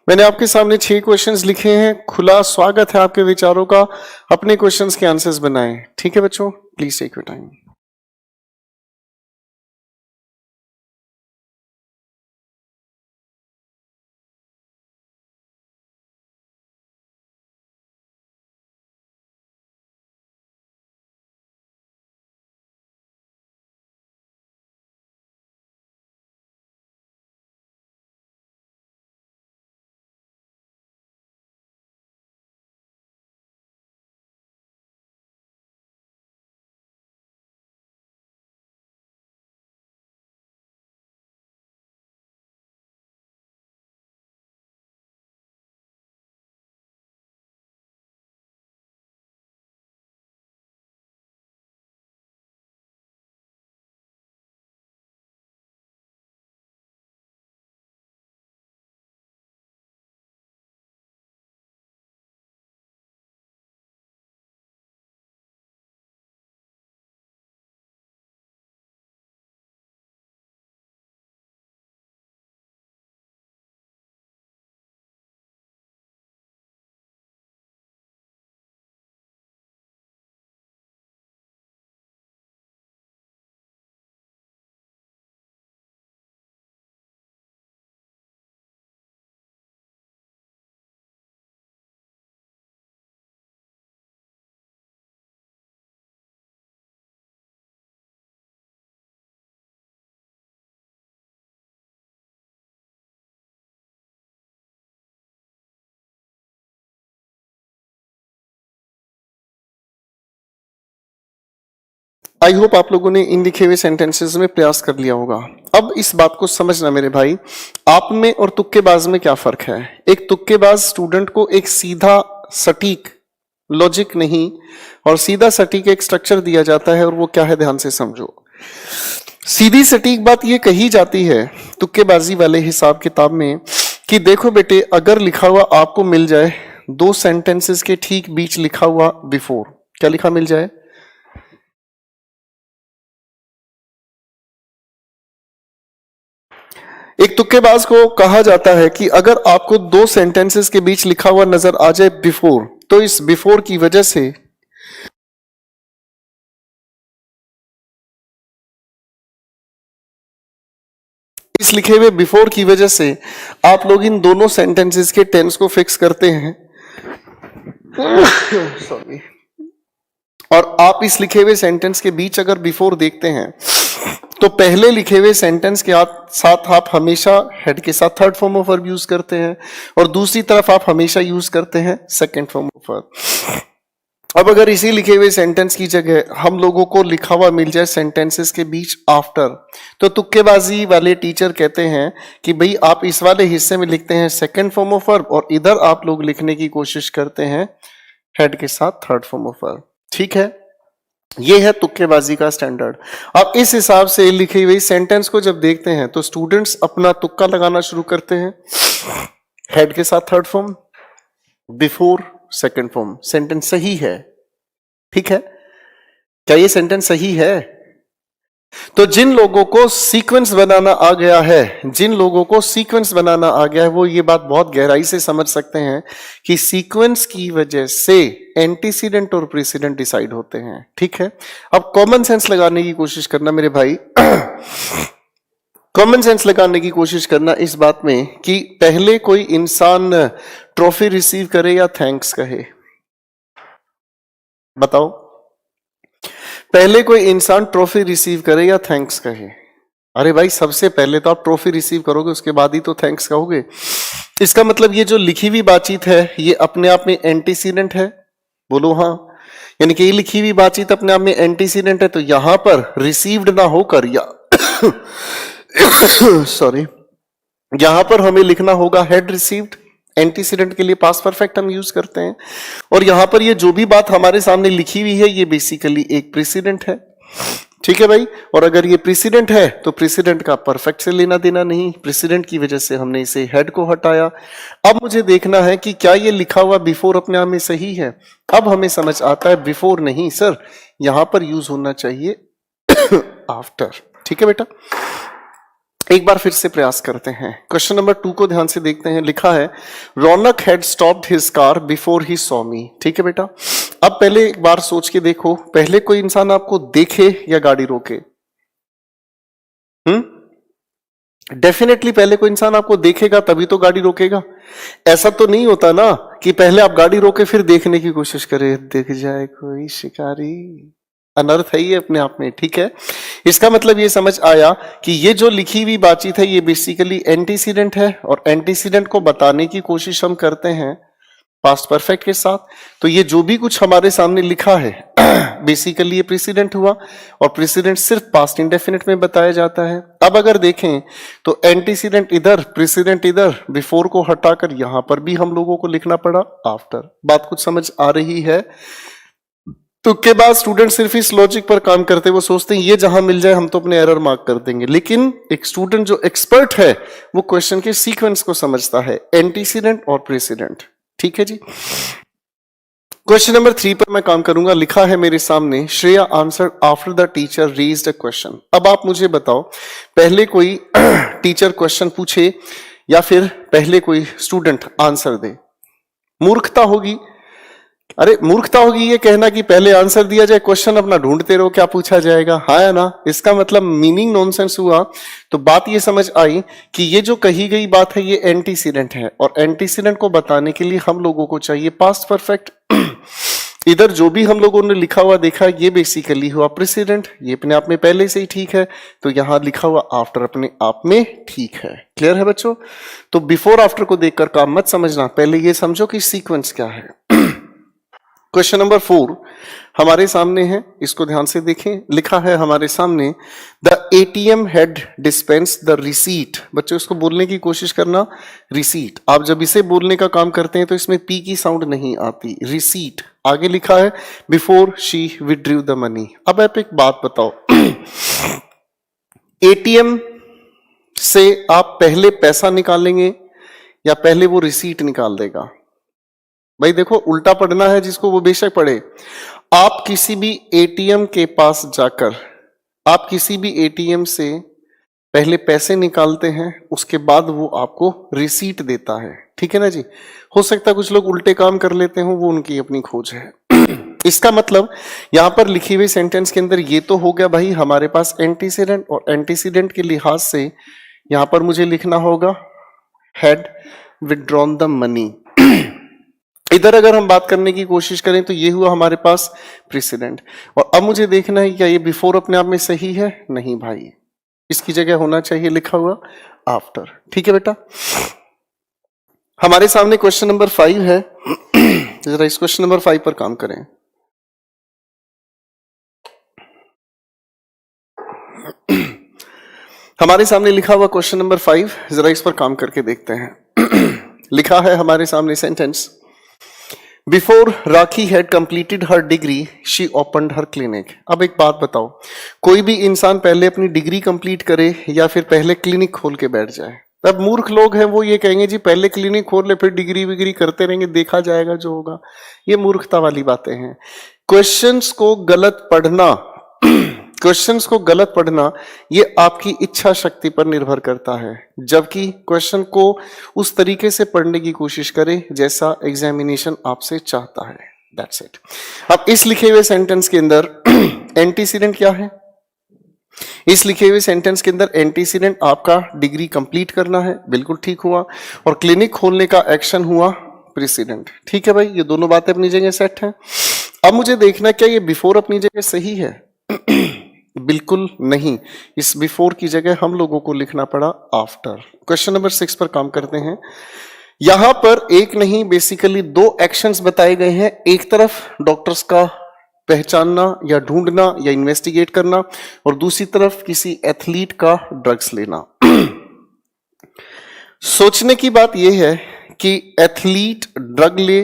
मैंने आपके सामने 6 क्वेश्चंस लिखे हैं, खुला स्वागत है आपके विचारों का, अपने क्वेश्चंस के आंसर्स बनाएं। ठीक है बच्चों, please take your time. I hope आप लोगों ने इन लिखे हुए सेंटेंसेस में प्रयास कर लिया होगा। अब इस बात को समझना मेरे भाई, आप में और तुक्केबाज में क्या फर्क है। एक तुक्केबाज स्टूडेंट को एक सीधा सटीक लॉजिक नहीं और सीधा सटीक एक स्ट्रक्चर दिया जाता है, और वो क्या है ध्यान से समझो। सीधी सटीक बात ये कही जाती है तुक्केबाजी वाले हिसाब किताब में कि देखो बेटे, अगर लिखा हुआ आपको मिल जाए 2 सेंटेंसेस के ठीक बीच लिखा हुआ बिफोर, क्या लिखा मिल जाए, एक तुक्केबाज को कहा जाता है कि अगर आपको 2 सेंटेंसेस के बीच लिखा हुआ नजर आ जाए बिफोर, तो इस बिफोर की वजह से इस लिखे हुए बिफोर की वजह से आप लोग इन दोनों सेंटेंसेस के टेंस को फिक्स करते हैं। सॉरी। और आप इस लिखे हुए सेंटेंस के बीच अगर बिफोर देखते हैं तो पहले लिखे हुए सेंटेंस के साथ आप हमेशा हेड के साथ third form of verb use करते हैं, और दूसरी तरफ आप हमेशा यूज करते हैं सेकंड फॉर्म ऑफ वर्ब। अब अगर इसी लिखे हुए सेंटेंस की जगह हम लोगों को लिखा हुआ मिल जाए सेंटेंसेस के बीच आफ्टर, तो तुक्केबाजी वाले टीचर कहते हैं कि भाई आप इस वाले हिस्से में लिखते हैं सेकंड फॉर्म ऑफ वर्ब, और इधर आप लोग लिखने की कोशिश करते हैं हेड के साथ थर्ड फॉर्म ऑफ वर्ब। ठीक है, ये है तुक्केबाजी का स्टैंडर्ड। अब इस हिसाब से लिखी हुई सेंटेंस को जब देखते हैं तो स्टूडेंट्स अपना तुक्का लगाना शुरू करते हैं। हेड के साथ third form, before second form, sentence सही है। ठीक है, क्या ये सेंटेंस सही है? तो जिन लोगों को सीक्वेंस बनाना आ गया है, जिन लोगों को सीक्वेंस बनाना आ गया है, वो ये बात बहुत गहराई से समझ सकते हैं कि सीक्वेंस की वजह से एंटीसीडेंट और प्रेसिडेंट डिसाइड होते हैं। ठीक है, अब कॉमन सेंस लगाने की कोशिश करना मेरे भाई। कॉमन सेंस लगाने की कोशिश करना इस बात में कि पहले कोई इंसान ट्रॉफी रिसीव करे या थैंक्स कहे, बताओ। पहले कोई इंसान ट्रॉफी रिसीव करे या थैंक्स कहे? अरे भाई, सबसे पहले तो आप ट्रॉफी रिसीव करोगे, उसके बाद ही तो थैंक्स कहोगे। इसका मतलब ये जो लिखी हुई बातचीत है ये अपने आप में एंटीसीडेंट है, बोलो हाँ। यानी कि ये लिखी हुई बातचीत अपने आप में एंटीसीडेंट है, तो यहां पर रिसीव्ड ना होकर या सॉरी, यहां पर हमें लिखना होगा हैड रिसीव्ड। एंटीसीडेंट के लिए पास्ट परफेक्ट हम यूज करते हैं, और यहां पर ये जो भी बात हमारे सामने लिखी हुई है ये बेसिकली एक प्रेसिडेंट है। ठीक है भाई, और अगर ये प्रेसिडेंट है तो प्रेसिडेंट का परफेक्ट से लेना देना नहीं, प्रेसिडेंट की वजह से हमने इसे हेड को हटाया। अब मुझे देखना है कि क्या ये लिखा हुआ बिफोर अपने आप में सही है। अब हमें समझ आता है बिफोर नहीं सर, यहां पर यूज होना चाहिए आफ्टर। ठीक है बेटा, एक बार फिर से प्रयास करते हैं। क्वेश्चन नंबर 2 को ध्यान से देखते हैं। लिखा है Raunak had stopped his car before he saw me. ठीक है बेटा, अब पहले एक बार सोच के देखो, पहले कोई इंसान आपको देखे या गाड़ी रोके? डेफिनेटली पहले कोई इंसान आपको देखेगा तभी तो गाड़ी रोकेगा। ऐसा तो नहीं होता ना कि पहले आप गाड़ी रोके फिर देखने की कोशिश करें, दिख जाए कोई शिकारी। अनर्थ है ये अपने आप में। ठीक है, इसका मतलब ये समझ आया कि ये जो लिखी हुई बातचीत है ये बेसिकली एंटीसीडेंट है, और एंटीसीडेंट को बताने की कोशिश हम करते हैं पास्ट परफेक्ट के साथ। तो ये जो भी कुछ हमारे सामने लिखा है बेसिकली ये प्रेसिडेंट हुआ, और प्रेसिडेंट सिर्फ पास्ट इंडेफिनिट में बताया जाता है। अब अगर देखें तो एंटीसीडेंट इधर, प्रेसिडेंट इधर, बिफोर को हटाकर यहां पर भी हम लोगों को लिखना पड़ा आफ्टर। बात कुछ समझ आ रही है? तो के बाद स्टूडेंट सिर्फ इस लॉजिक पर काम करते हैं, वो सोचते हैं ये जहां मिल जाए हम तो अपने एरर मार्क कर देंगे। लेकिन एक स्टूडेंट जो एक्सपर्ट है वो क्वेश्चन के सीक्वेंस को समझता है, एंटीसीडेंट और प्रेसिडेंट। ठीक है जी। क्वेश्चन नंबर 3 पर मैं काम करूंगा। लिखा है मेरे सामने Shreya answer after the teacher raised a question. अब आप मुझे बताओ, पहले कोई टीचर क्वेश्चन पूछे या फिर पहले कोई स्टूडेंट आंसर दे? मूर्खता होगी। अरे मूर्खता होगी ये कहना कि पहले आंसर दिया जाए, क्वेश्चन अपना ढूंढते रहो क्या पूछा जाएगा। हाँ या ना? इसका मतलब मीनिंग नॉनसेंस हुआ। तो बात ये समझ आई कि ये जो कही गई बात है ये एंटीसीडेंट है, और एंटीसीडेंट को बताने के लिए हम लोगों को चाहिए पास्ट परफेक्ट। इधर जो भी हम लोगों ने लिखा हुआ देखा ये बेसिकली हुआ प्रेसिडेंट, ये अपने आप में पहले से ही ठीक है। तो यहां लिखा हुआ आफ्टर अपने आप में ठीक है। क्लियर है बच्चों? तो बिफोर आफ्टर को देखकर काम मत समझना, पहले ये समझो कि सीक्वेंस क्या है। क्वेश्चन नंबर 4 हमारे सामने है, इसको ध्यान से देखें। लिखा है हमारे सामने the ATM had dispense the receipt. बच्चों इसको बोलने की कोशिश करना, रिसीट। आप जब इसे बोलने का काम करते हैं तो इसमें पी की साउंड नहीं आती, रिसीट। आगे लिखा है before she withdrew the money. अब आप एक बात बताओ, एटीएम से आप पहले पैसा निकालेंगे या पहले वो रिसीट निकाल देगा? भाई देखो, उल्टा पढ़ना है जिसको वो बेशक पढ़े। आप किसी भी एटीएम के पास जाकर आप किसी भी एटीएम से पहले पैसे निकालते हैं, उसके बाद वो आपको रिसीट देता है। ठीक है ना जी? हो सकता है कुछ लोग उल्टे काम कर लेते हो, वो उनकी अपनी खोज है। इसका मतलब यहां पर लिखी हुई सेंटेंस के अंदर ये तो हो गया भाई हमारे पास एंटीसीडेंट, और एंटीसीडेंट के लिहाज से यहां पर मुझे लिखना होगा हैड विथड्रॉन द मनी। इधर अगर हम बात करने की कोशिश करें तो ये हुआ हमारे पास प्रेसिडेंट, और अब मुझे देखना है क्या ये बिफोर अपने आप में सही है? नहीं भाई, इसकी जगह होना चाहिए लिखा हुआ आफ्टर। ठीक है बेटा, हमारे सामने क्वेश्चन नंबर 5 है। जरा इस क्वेश्चन नंबर 5 पर काम करें। हमारे सामने लिखा हुआ क्वेश्चन नंबर 5, जरा इस पर काम करके देखते हैं। लिखा है हमारे सामने sentence, before rakhi had completed her degree she opened her clinic. अब एक बात बताओ, कोई भी इंसान पहले अपनी डिग्री कंप्लीट करे या फिर पहले क्लिनिक खोल के बैठ जाए? अब मूर्ख लोग हैं वो ये कहेंगे जी पहले क्लिनिक खोल ले फिर डिग्री विग्री करते रहेंगे, देखा जाएगा जो होगा। ये मूर्खता वाली बातें हैं। क्वेश्चंस को गलत पढ़ना क्वेश्चंस को गलत पढ़ना ये आपकी इच्छा शक्ति पर निर्भर करता है, जबकि क्वेश्चन को उस तरीके से पढ़ने की कोशिश करें जैसा एग्जामिनेशन आपसे चाहता है। That's it. अब इस लिखे हुए सेंटेंस के अंदर एंटीसीडेंट क्या है? इस लिखे हुए सेंटेंस के अंदर एंटीसीडेंट आपका डिग्री कंप्लीट करना है, बिल्कुल ठीक हुआ, और क्लिनिक खोलने का एक्शन हुआ प्रेसिडेंट। ठीक है भाई, ये दोनों बातें अपनी जगह सेट हैं। अब मुझे देखना क्या ये बिफोर अपनी जगह सही है? बिल्कुल नहीं, इस बिफोर की जगह हम लोगों को लिखना पड़ा आफ्टर। क्वेश्चन नंबर 6 पर काम करते हैं। यहां पर एक नहीं बेसिकली 2 एक्शंस बताए गए हैं। एक तरफ डॉक्टर्स का पहचानना या ढूंढना या इन्वेस्टिगेट करना, और दूसरी तरफ किसी एथलीट का ड्रग्स लेना। सोचने की बात यह है कि एथलीट ड्रग ले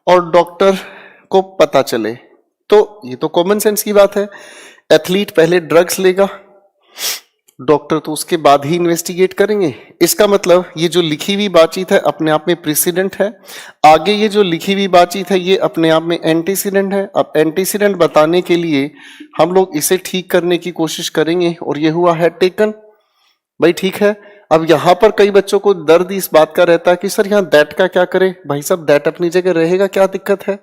और डॉक्टर को पता चले, तो ये तो कॉमन सेंस की बात है। एथलीट पहले ड्रग्स लेगा, डॉक्टर तो उसके बाद ही इन्वेस्टिगेट करेंगे। इसका मतलब ये जो लिखी हुई बातचीत है अपने आप में प्रेसिडेंट है, आगे ये जो लिखी हुई बातचीत है ये अपने आप में एंटीसीडेंट है। अब एंटीसीडेंट बताने के लिए हम लोग इसे ठीक करने की कोशिश करेंगे, और ये हुआ हैड टेकन। भाई ठीक है। अब यहां पर कई बच्चों को दर्द इस बात का रहता है कि सर यहाँ दैट का क्या करें। भाई साहब दैट अपनी जगह रहेगा, क्या दिक्कत है।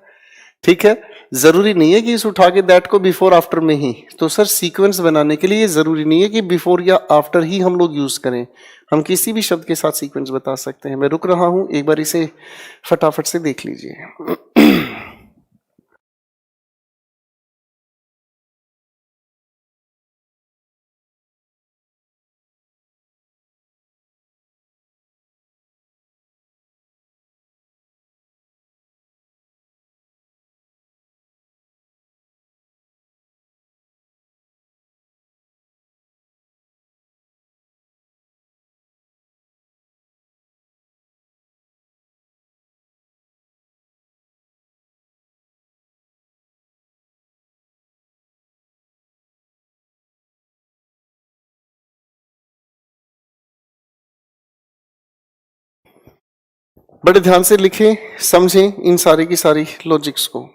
ठीक है, जरूरी नहीं है कि इस उठा के दैट को बिफोर आफ्टर में ही। तो सर सीक्वेंस बनाने के लिए जरूरी नहीं है कि बिफोर या आफ्टर ही हम लोग यूज करें, हम किसी भी शब्द के साथ सीक्वेंस बता सकते हैं। मैं रुक रहा हूं, एक बार इसे फटाफट से देख लीजिए। बड़े ध्यान से लिखें, समझें इन सारी की सारी लॉजिक्स को।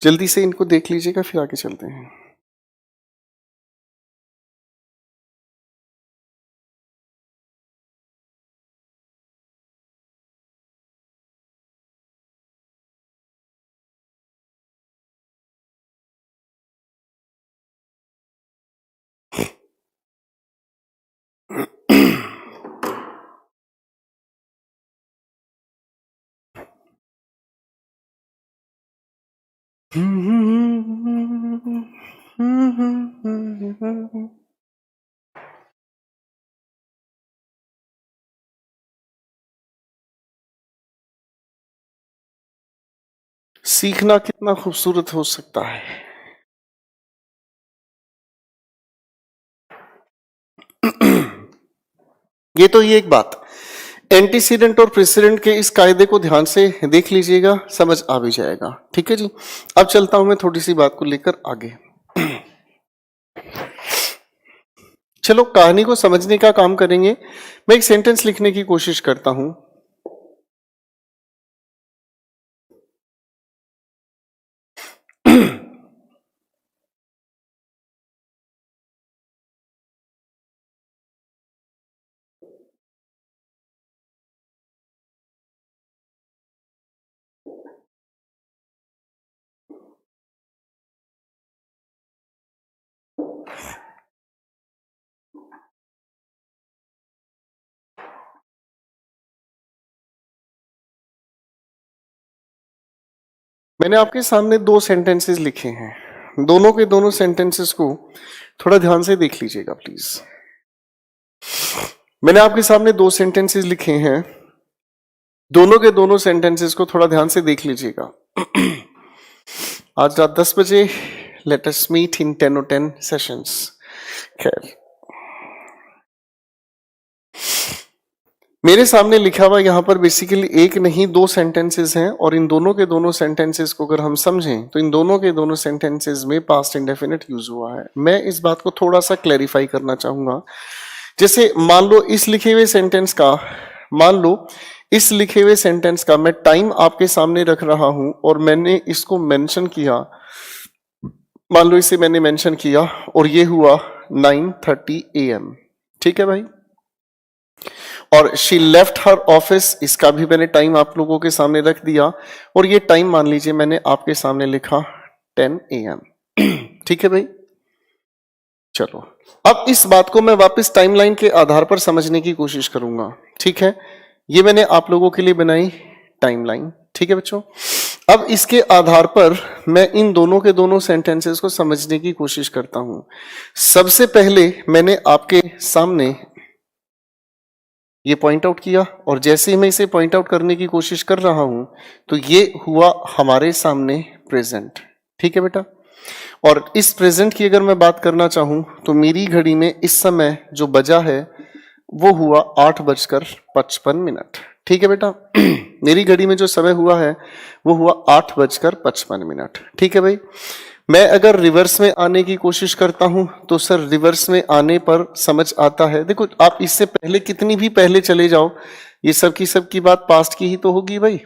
जल्दी से इनको देख लीजिएगा, फिर आगे चलते हैं। सीखना कितना खूबसूरत हो सकता है। ये तो ये एक बात, एंटीसीडेंट और प्रेसिडेंट के इस कायदे को ध्यान से देख लीजिएगा, समझ आ भी जाएगा। ठीक है जी, अब चलता हूं मैं थोड़ी सी बात को लेकर आगे। चलो कहानी को समझने का काम करेंगे। मैं एक सेंटेंस लिखने की कोशिश करता हूं। मैंने आपके सामने दो सेंटेंसेस लिखे हैं, दोनों के दोनों सेंटेंसेस को थोड़ा ध्यान से देख लीजिएगा प्लीज। मैंने आपके सामने दो सेंटेंसेस लिखे हैं, दोनों के दोनों सेंटेंसेस को थोड़ा ध्यान से देख लीजिएगा। आज रात 10 बजे लेट अस मीट इन 10 और 10 सेशंस। खैर, मेरे सामने लिखा हुआ यहाँ पर बेसिकली एक नहीं दो सेंटेंसेस हैं, और इन दोनों के दोनों सेंटेंसेस को अगर हम समझें तो इन दोनों के दोनों सेंटेंसेस में पास्ट इंडेफिनिट यूज हुआ है। मैं इस बात को थोड़ा सा क्लैरिफाई करना चाहूंगा। जैसे मान लो इस लिखे हुए सेंटेंस का, मान लो इस लिखे हुए सेंटेंस का मैं टाइम आपके सामने रख रहा हूं और मैंने इसको मेंशन किया, मान लो इसे मैंने मेंशन किया और ये हुआ 9:30 AM, ठीक है भाई। और शी लेफ्ट हर ऑफिस, इसका भी मैंने टाइम आप लोगों के सामने रख दिया और ये टाइम मान लीजिए मैंने आपके सामने लिखा 10 AM, ठीक है भाई। चलो अब इस बात को मैं वापस टाइमलाइन के आधार पर समझने की कोशिश करूंगा, ठीक है। ये मैंने आप लोगों के लिए बनाई टाइमलाइन, ठीक है बच्चों। अब इसके आधार पर मैं इन दोनों के दोनों सेंटेंसेस को समझने की कोशिश करता हूं। सबसे पहले मैंने आपके सामने ये पॉइंट आउट किया और जैसे ही मैं इसे पॉइंट आउट करने की कोशिश कर रहा हूं तो ये हुआ हमारे सामने प्रेजेंट, ठीक है बेटा। और इस प्रेजेंट की अगर मैं बात करना चाहूं तो मेरी घड़ी में इस समय जो बजा है वो हुआ 8:55, ठीक है बेटा। मेरी घड़ी में जो समय हुआ है वो हुआ 8:55, ठीक है भाई। मैं अगर रिवर्स में आने की कोशिश करता हूं तो सर रिवर्स में आने पर समझ आता है, देखो आप इससे पहले कितनी भी पहले चले जाओ ये सब की बात पास्ट की ही तो होगी भाई,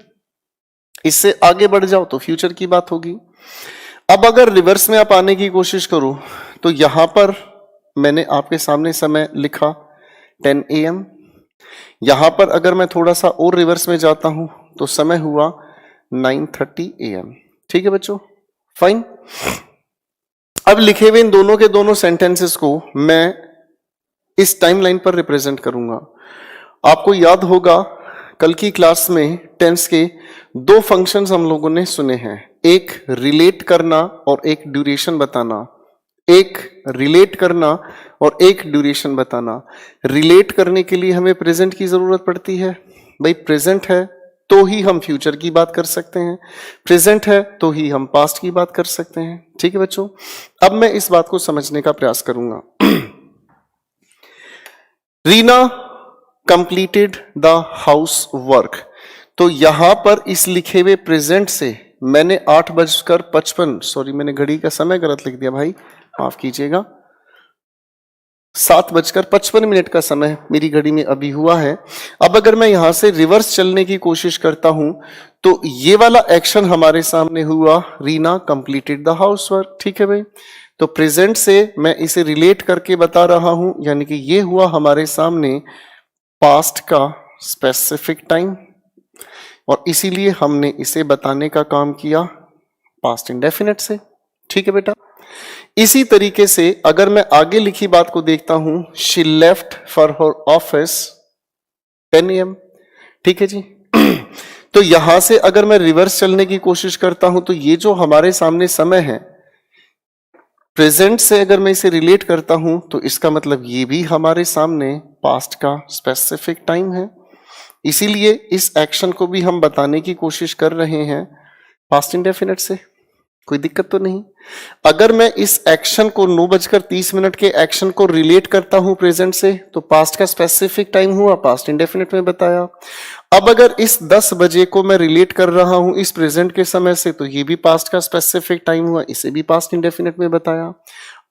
इससे आगे बढ़ जाओ तो फ्यूचर की बात होगी। अब अगर रिवर्स में आप आने की कोशिश करो तो यहां पर मैंने आपके सामने समय लिखा 10 AM, यहां पर अगर मैं थोड़ा सा और रिवर्स में जाता हूं तो समय हुआ 9:30 AM, ठीक है बच्चों, फाइन। अब लिखे हुए इन दोनों के दोनों सेंटेंसेस को मैं इस टाइमलाइन पर रिप्रेजेंट करूंगा। आपको याद होगा कल की क्लास में टेंस के दो फंक्शंस हम लोगों ने सुने हैं, एक रिलेट करना और एक ड्यूरेशन बताना, एक रिलेट करना और एक ड्यूरेशन बताना। रिलेट करने के लिए हमें प्रेजेंट की जरूरत पड़ती है भाई, प्रेजेंट है तो ही हम फ्यूचर की बात कर सकते हैं, प्रेजेंट है तो ही हम पास्ट की बात कर सकते हैं, ठीक है बच्चों। अब मैं इस बात को समझने का प्रयास करूंगा। Reena completed the house work, तो यहां पर इस लिखे हुए प्रेजेंट से मैंने 8:55, सॉरी मैंने घड़ी का समय गलत लिख दिया भाई, माफ कीजिएगा, 7:55 का समय मेरी घड़ी में अभी हुआ है। अब अगर मैं यहां से रिवर्स चलने की कोशिश करता हूं तो ये वाला एक्शन हमारे सामने हुआ Reena completed the house work, ठीक है भाई। तो प्रेजेंट से मैं इसे रिलेट करके बता रहा हूं, यानी कि ये हुआ हमारे सामने पास्ट का स्पेसिफिक टाइम और इसीलिए हमने इसे बताने का काम किया पास्ट इंडेफिनिट से, ठीक है बेटा। इसी तरीके से अगर मैं आगे लिखी बात को देखता हूं, she left for her office 10 AM, ठीक है जी। तो यहां से अगर मैं रिवर्स चलने की कोशिश करता हूं तो ये जो हमारे सामने समय है प्रेजेंट से अगर मैं इसे रिलेट करता हूं तो इसका मतलब ये भी हमारे सामने पास्ट का स्पेसिफिक टाइम है, इसीलिए इस एक्शन को भी हम बताने की कोशिश कर रहे हैं पास्ट इंडेफिनिट से। कोई दिक्कत तो नहीं। अगर मैं इस एक्शन को 9:30 के एक्शन को रिलेट करता हूं प्रेजेंट से तो पास्ट का स्पेसिफिक टाइम हुआ, पास्ट इंडेफिनिट में बताया। अब अगर इस 10 बजे को मैं रिलेट कर रहा हूं इस प्रेजेंट के समय से तो ये भी पास्ट का स्पेसिफिक टाइम हुआ, इसे भी पास्ट इंडेफिनिट में बताया।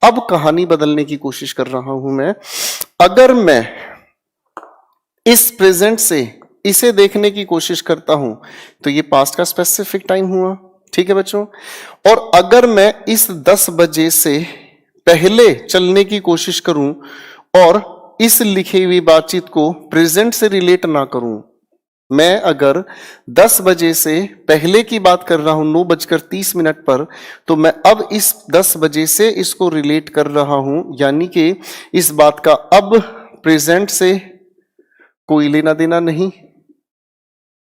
अब कहानी बदलने की कोशिश कर रहा हूं मैं, अगर मैं इस प्रेजेंट से इसे देखने की कोशिश करता हूं तो ये पास्ट का स्पेसिफिक टाइम हुआ, ठीक है बच्चों। और अगर मैं इस 10 बजे से पहले चलने की कोशिश करूं और इस लिखी हुई बातचीत को प्रेजेंट से रिलेट ना करूं, मैं अगर 10 बजे से पहले की बात कर रहा हूं 9:30 पर, तो मैं अब इस 10 बजे से इसको रिलेट कर रहा हूं, यानी कि इस बात का अब प्रेजेंट से कोई लेना देना नहीं।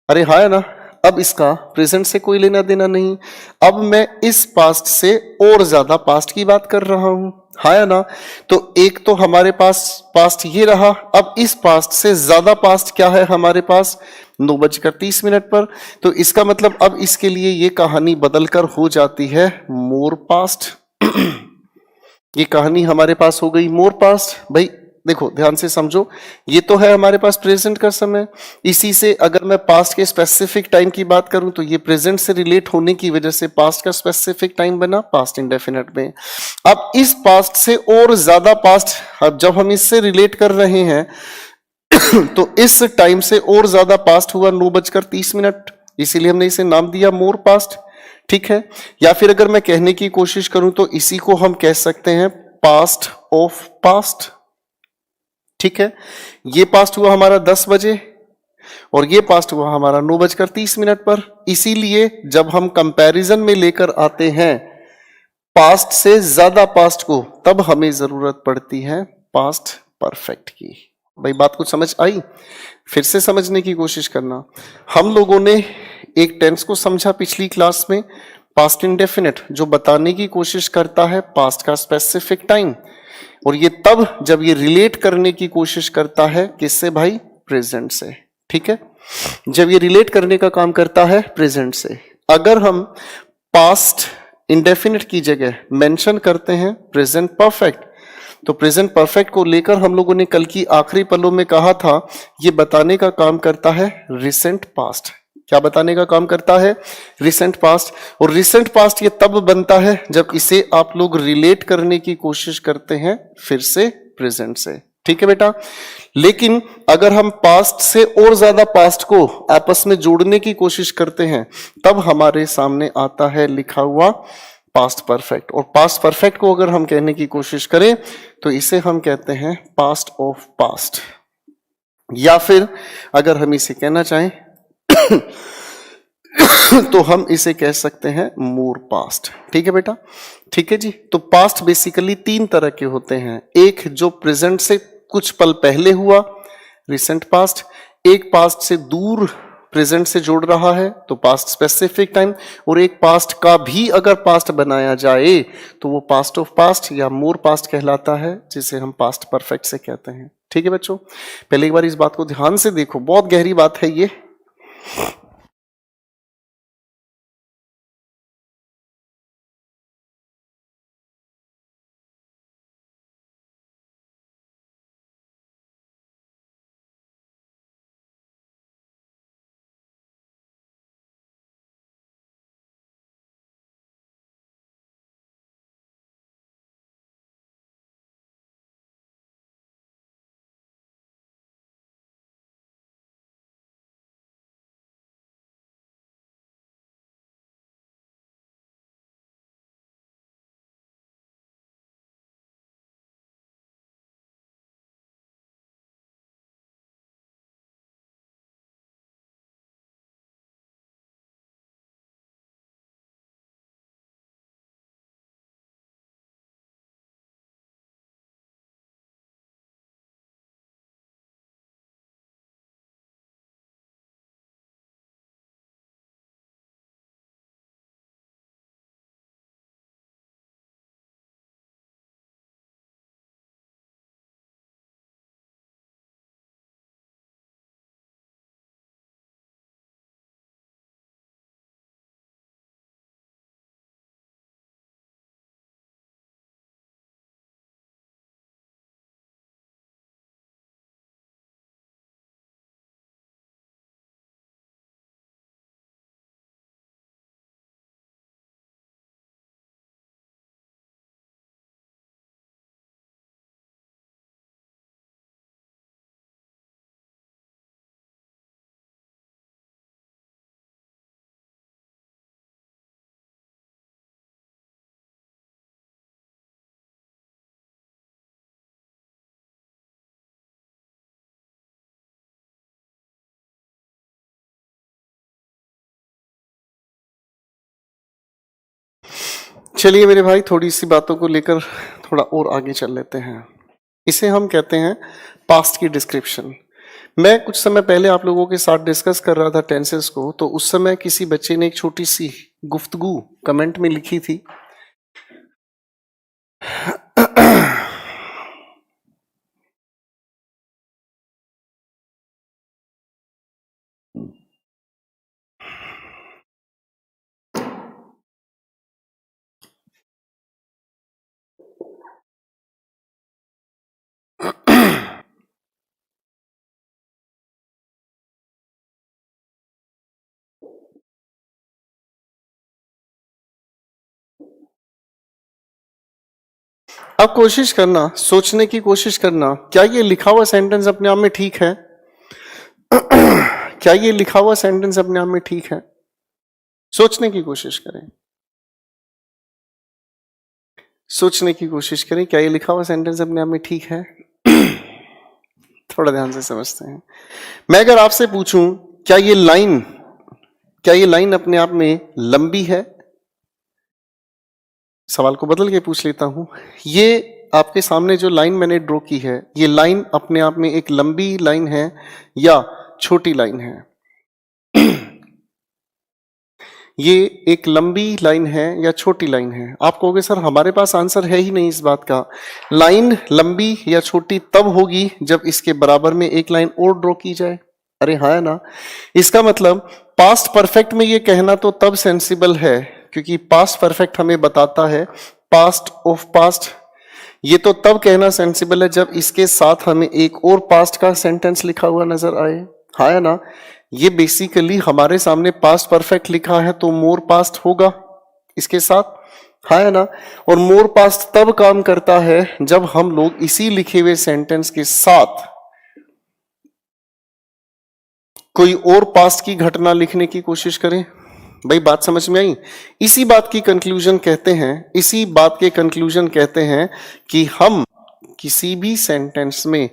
अरे हाँ है ना, अब इसका प्रेजेंट से कोई लेना देना नहीं। अब मैं इस पास्ट से और ज्यादा पास्ट की बात कर रहा हूं, हाँ या ना। तो एक तो हमारे पास पास्ट ये रहा, अब इस पास्ट से ज्यादा पास्ट क्या है हमारे पास 9:30 पर। तो इसका मतलब अब इसके लिए ये कहानी बदलकर हो जाती है मोर पास्ट। ये कहानी हमारे पास हो गई मोर पास्ट। भाई देखो ध्यान से समझो, ये तो है हमारे पास प्रेजेंट का समय, इसी से अगर मैं पास्ट के स्पेसिफिक टाइम की बात करूं तो ये प्रेजेंट से रिलेट होने की वजह से पास्ट का स्पेसिफिक टाइम बना पास्ट इंडेफिनिट में। अब इस पास्ट से और ज्यादा पास्ट, अब जब हम इससे रिलेट कर रहे हैं तो इस टाइम से और ज्यादा पास्ट हुआ 9:30, इसीलिए हमने इसे नाम दिया मोर पास्ट। ठीक है, या फिर अगर मैं कहने की कोशिश करूं तो इसी को हम कह सकते हैं पास्ट ऑफ पास्ट। ठीक है, ये पास्ट हुआ हमारा 10 बजे और ये पास्ट हुआ हमारा 9:30 पर। इसीलिए जब हम कंपैरिजन में लेकर आते हैं पास्ट से ज्यादा पास्ट को, तब हमें जरूरत पड़ती है पास्ट परफेक्ट की। भाई बात कुछ समझ आई? फिर से समझने की कोशिश करना। हम लोगों ने एक टेंस को समझा पिछली क्लास में, पास्ट इंडेफिनिट, जो बताने की कोशिश करता है पास्ट का स्पेसिफिक टाइम, और ये तब जब ये रिलेट करने की कोशिश करता है किससे भाई? प्रेजेंट से। ठीक है, जब ये रिलेट करने का काम करता है प्रेजेंट से। अगर हम पास्ट इंडेफिनिट की जगह मेंशन करते हैं प्रेजेंट परफेक्ट, तो प्रेजेंट परफेक्ट को लेकर हम लोगों ने कल की आखिरी पलों में कहा था ये बताने का काम करता है रिसेंट पास्ट। क्या बताने का काम करता है? Recent past. और रिसेंट पास्ट ये तब बनता है जब इसे आप लोग रिलेट करने की कोशिश करते हैं फिर से प्रेजेंट से। ठीक है बेटा, लेकिन अगर हम पास्ट से और ज्यादा पास्ट को आपस में जोड़ने की कोशिश करते हैं तब हमारे सामने आता है लिखा हुआ पास्ट परफेक्ट। और पास्ट परफेक्ट को अगर हम कहने की कोशिश करें तो इसे हम कहते हैं पास्ट ऑफ पास्ट, या फिर अगर हम इसे कहना चाहें तो हम इसे कह सकते हैं मोर पास्ट। ठीक है बेटा, ठीक है जी। तो पास्ट बेसिकली तीन तरह के होते हैं, एक जो प्रेजेंट से कुछ पल पहले हुआ रिसेंट पास्ट, एक पास्ट से दूर प्रेजेंट से जोड़ रहा है तो पास्ट स्पेसिफिक टाइम, और एक पास्ट का भी अगर पास्ट बनाया जाए तो वो पास्ट ऑफ पास्ट या मोर पास्ट कहलाता है, जिसे हम पास्ट परफेक्ट से कहते हैं। ठीक है बच्चों, पहले एक बार इस बात को ध्यान से देखो, बहुत गहरी बात है ये। चलिए मेरे भाई, थोड़ी सी बातों को लेकर थोड़ा और आगे चल लेते हैं। इसे हम कहते हैं पास्ट की डिस्क्रिप्शन। मैं कुछ समय पहले आप लोगों के साथ डिस्कस कर रहा था टेंसेस को, तो उस समय किसी बच्चे ने एक छोटी सी गुफ्तगू कमेंट में लिखी थी। अब कोशिश करना, सोचने की कोशिश करना, क्या ये लिखा हुआ सेंटेंस अपने आप में ठीक है? क्या ये लिखा हुआ सेंटेंस अपने आप में ठीक है? सोचने की कोशिश करें, सोचने की कोशिश करें, क्या ये लिखा हुआ सेंटेंस अपने आप में ठीक है? थोड़ा ध्यान से समझते हैं। मैं अगर आपसे पूछूं, क्या ये लाइन अपने आप में लंबी है? सवाल को बदल के पूछ लेता हूं, ये आपके सामने जो लाइन मैंने ड्रॉ की है, ये लाइन अपने आप में एक लंबी लाइन है या छोटी लाइन है? ये एक लंबी लाइन है या छोटी लाइन है? आप कहोगे सर हमारे पास आंसर है ही नहीं इस बात का। लाइन लंबी या छोटी तब होगी जब इसके बराबर में एक लाइन और ड्रॉ की जाए। अरे हाँ है ना? इसका मतलब पास्ट परफेक्ट में ये कहना तो तब सेंसिबल है क्योंकि पास्ट परफेक्ट हमें बताता है पास्ट ऑफ पास्ट। ये तो तब कहना सेंसिबल है जब इसके साथ हमें एक और पास्ट का सेंटेंस लिखा हुआ नजर आए। हाँ है ना? ये बेसिकली हमारे सामने पास्ट परफेक्ट लिखा है तो मोर पास्ट होगा इसके साथ। हाँ है ना? और मोर पास्ट तब काम करता है जब हम लोग इसी लिखे हुए सेंटेंस के साथ कोई और पास्ट की घटना लिखने की कोशिश करें। भाई बात समझ में आई? इसी बात की कंक्लूजन कहते हैं, इसी बात के कंक्लूजन कहते हैं कि हम किसी भी सेंटेंस में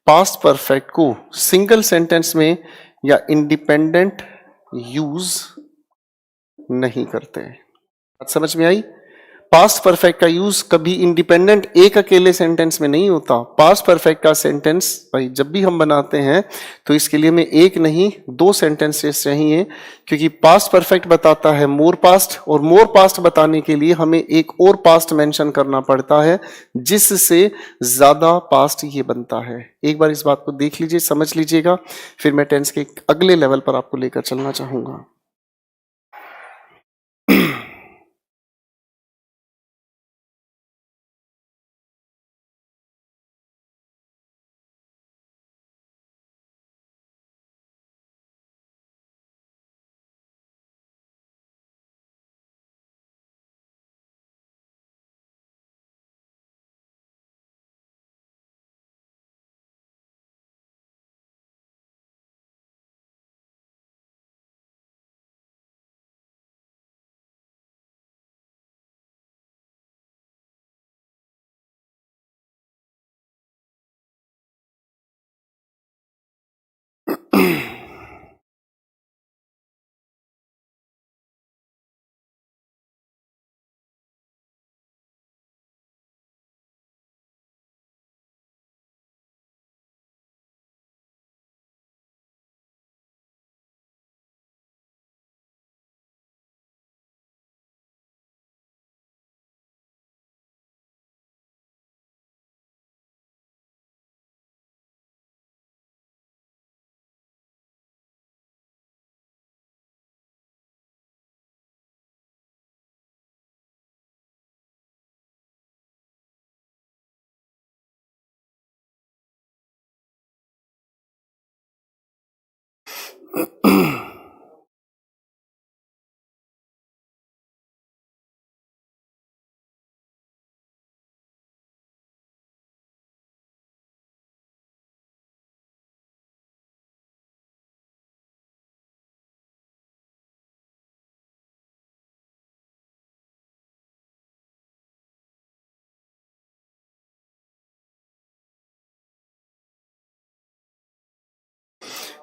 पास्ट परफेक्ट को सिंगल सेंटेंस में या इंडिपेंडेंट यूज नहीं करते। बात समझ में आई? पास्ट परफेक्ट का यूज कभी इंडिपेंडेंट एक अकेले सेंटेंस में नहीं होता। पास्ट परफेक्ट का सेंटेंस भाई जब भी हम बनाते हैं तो इसके लिए हमें एक नहीं दो सेंटेंसेस चाहिए क्योंकि पास्ट परफेक्ट बताता है मोर पास्ट और मोर पास्ट बताने के लिए हमें एक और पास्ट मेंशन करना पड़ता है जिससे ज्यादा पास्ट ये बनता है। एक बार इस बात को देख लीजिए, समझ लीजिएगा, फिर मैं टेंस के अगले लेवल पर आपको लेकर चलना चाहूंगा।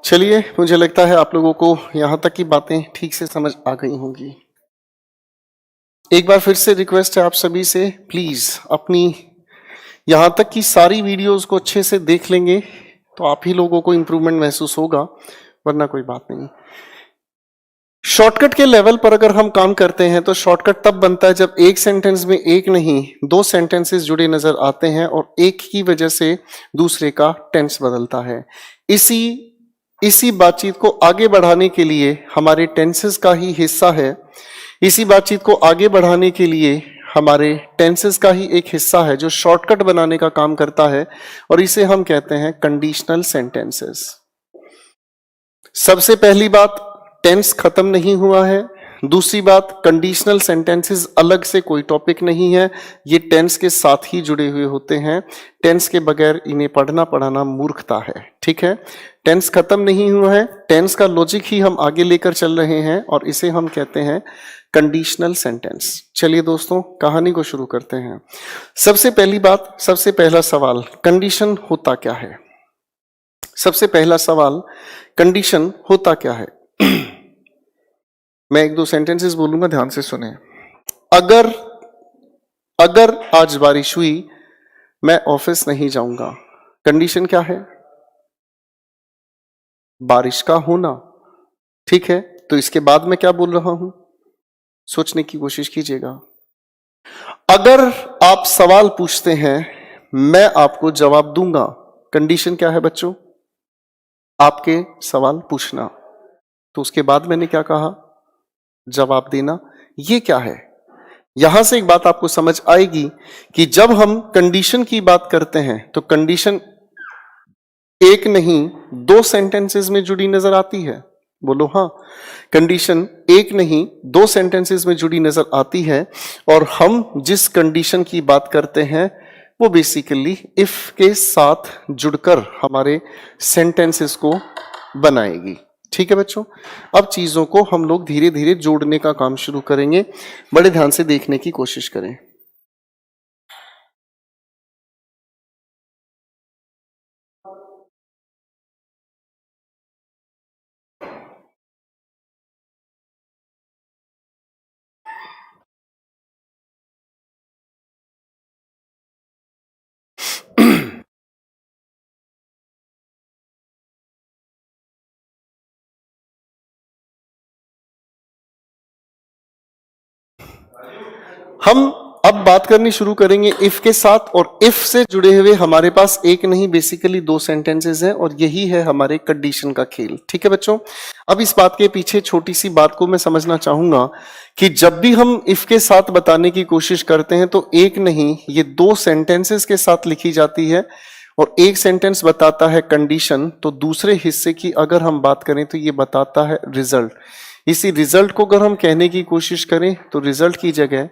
चलिए, मुझे लगता है आप लोगों को यहां तक की बातें ठीक से समझ आ गई होंगी। एक बार फिर से रिक्वेस्ट है आप सभी से, प्लीज अपनी यहां तक की सारी वीडियोस को अच्छे से देख लेंगे तो आप ही लोगों को इंप्रूवमेंट महसूस होगा, वरना कोई बात नहीं। शॉर्टकट के लेवल पर अगर हम काम करते हैं तो शॉर्टकट तब बनता है जब एक सेंटेंस में एक नहीं दो सेंटेंसेस जुड़े नजर आते हैं और एक की वजह से दूसरे का टेंस बदलता है। इसी बातचीत को आगे बढ़ाने के लिए हमारे टेंसेस का ही हिस्सा है, इसी बातचीत को आगे बढ़ाने के लिए हमारे टेंसेस का ही एक हिस्सा है जो शॉर्टकट बनाने का काम करता है और इसे हम कहते हैं कंडीशनल सेंटेंसेस। सबसे पहली बात, टेंस खत्म नहीं हुआ है, दूसरी बात, कंडीशनल सेंटेंसेस अलग से कोई टॉपिक नहीं है, ये टेंस के साथ ही जुड़े हुए होते हैं। टेंस के बगैर इन्हें पढ़ना पढ़ाना मूर्खता है, ठीक है। टेंस खत्म नहीं हुआ है, टेंस का लॉजिक ही हम आगे लेकर चल रहे हैं और इसे हम कहते हैं कंडीशनल सेंटेंस। चलिए दोस्तों, कहानी को शुरू करते हैं। सबसे पहली बात, सबसे पहला सवाल, कंडीशन होता क्या है? सबसे पहला सवाल, कंडीशन होता क्या है? मैं एक दो सेंटेंसेस बोलूंगा, ध्यान से सुने। अगर अगर आज बारिश हुई, मैं ऑफिस नहीं जाऊंगा। कंडीशन क्या है? बारिश का होना, ठीक है। तो इसके बाद मैं क्या बोल रहा हूं, सोचने की कोशिश कीजिएगा। अगर आप सवाल पूछते हैं, मैं आपको जवाब दूंगा। कंडीशन क्या है बच्चों? आपके सवाल पूछना। तो उसके बाद मैंने क्या कहा? जवाब देना। ये क्या है? यहां से एक बात आपको समझ आएगी कि जब हम कंडीशन की बात करते हैं तो कंडीशन एक नहीं दो सेंटेंसेस में जुड़ी नजर आती है। बोलो हाँ, कंडीशन एक नहीं दो सेंटेंसेस में जुड़ी नजर आती है। और हम जिस कंडीशन की बात करते हैं वो बेसिकली इफ के साथ जुड़कर हमारे सेंटेंसेस को बनाएगी, ठीक है बच्चों। अब चीजों को हम लोग धीरे धीरे जोड़ने का काम शुरू करेंगे। बड़े ध्यान से देखने की कोशिश करें। हम अब बात करनी शुरू करेंगे इफ के साथ, और इफ से जुड़े हुए हमारे पास एक नहीं बेसिकली दो सेंटेंसेस हैं और यही है हमारे कंडीशन का खेल, ठीक है बच्चों। अब इस बात के पीछे छोटी सी बात को मैं समझना चाहूंगा कि जब भी हम इफ के साथ बताने की कोशिश करते हैं तो एक नहीं ये दो सेंटेंसेस के साथ लिखी जाती है। और एक सेंटेंस बताता है कंडीशन, तो दूसरे हिस्से की अगर हम बात करें तो ये बताता है रिजल्ट। इसी रिजल्ट को अगर हम कहने की कोशिश करें तो रिजल्ट की जगह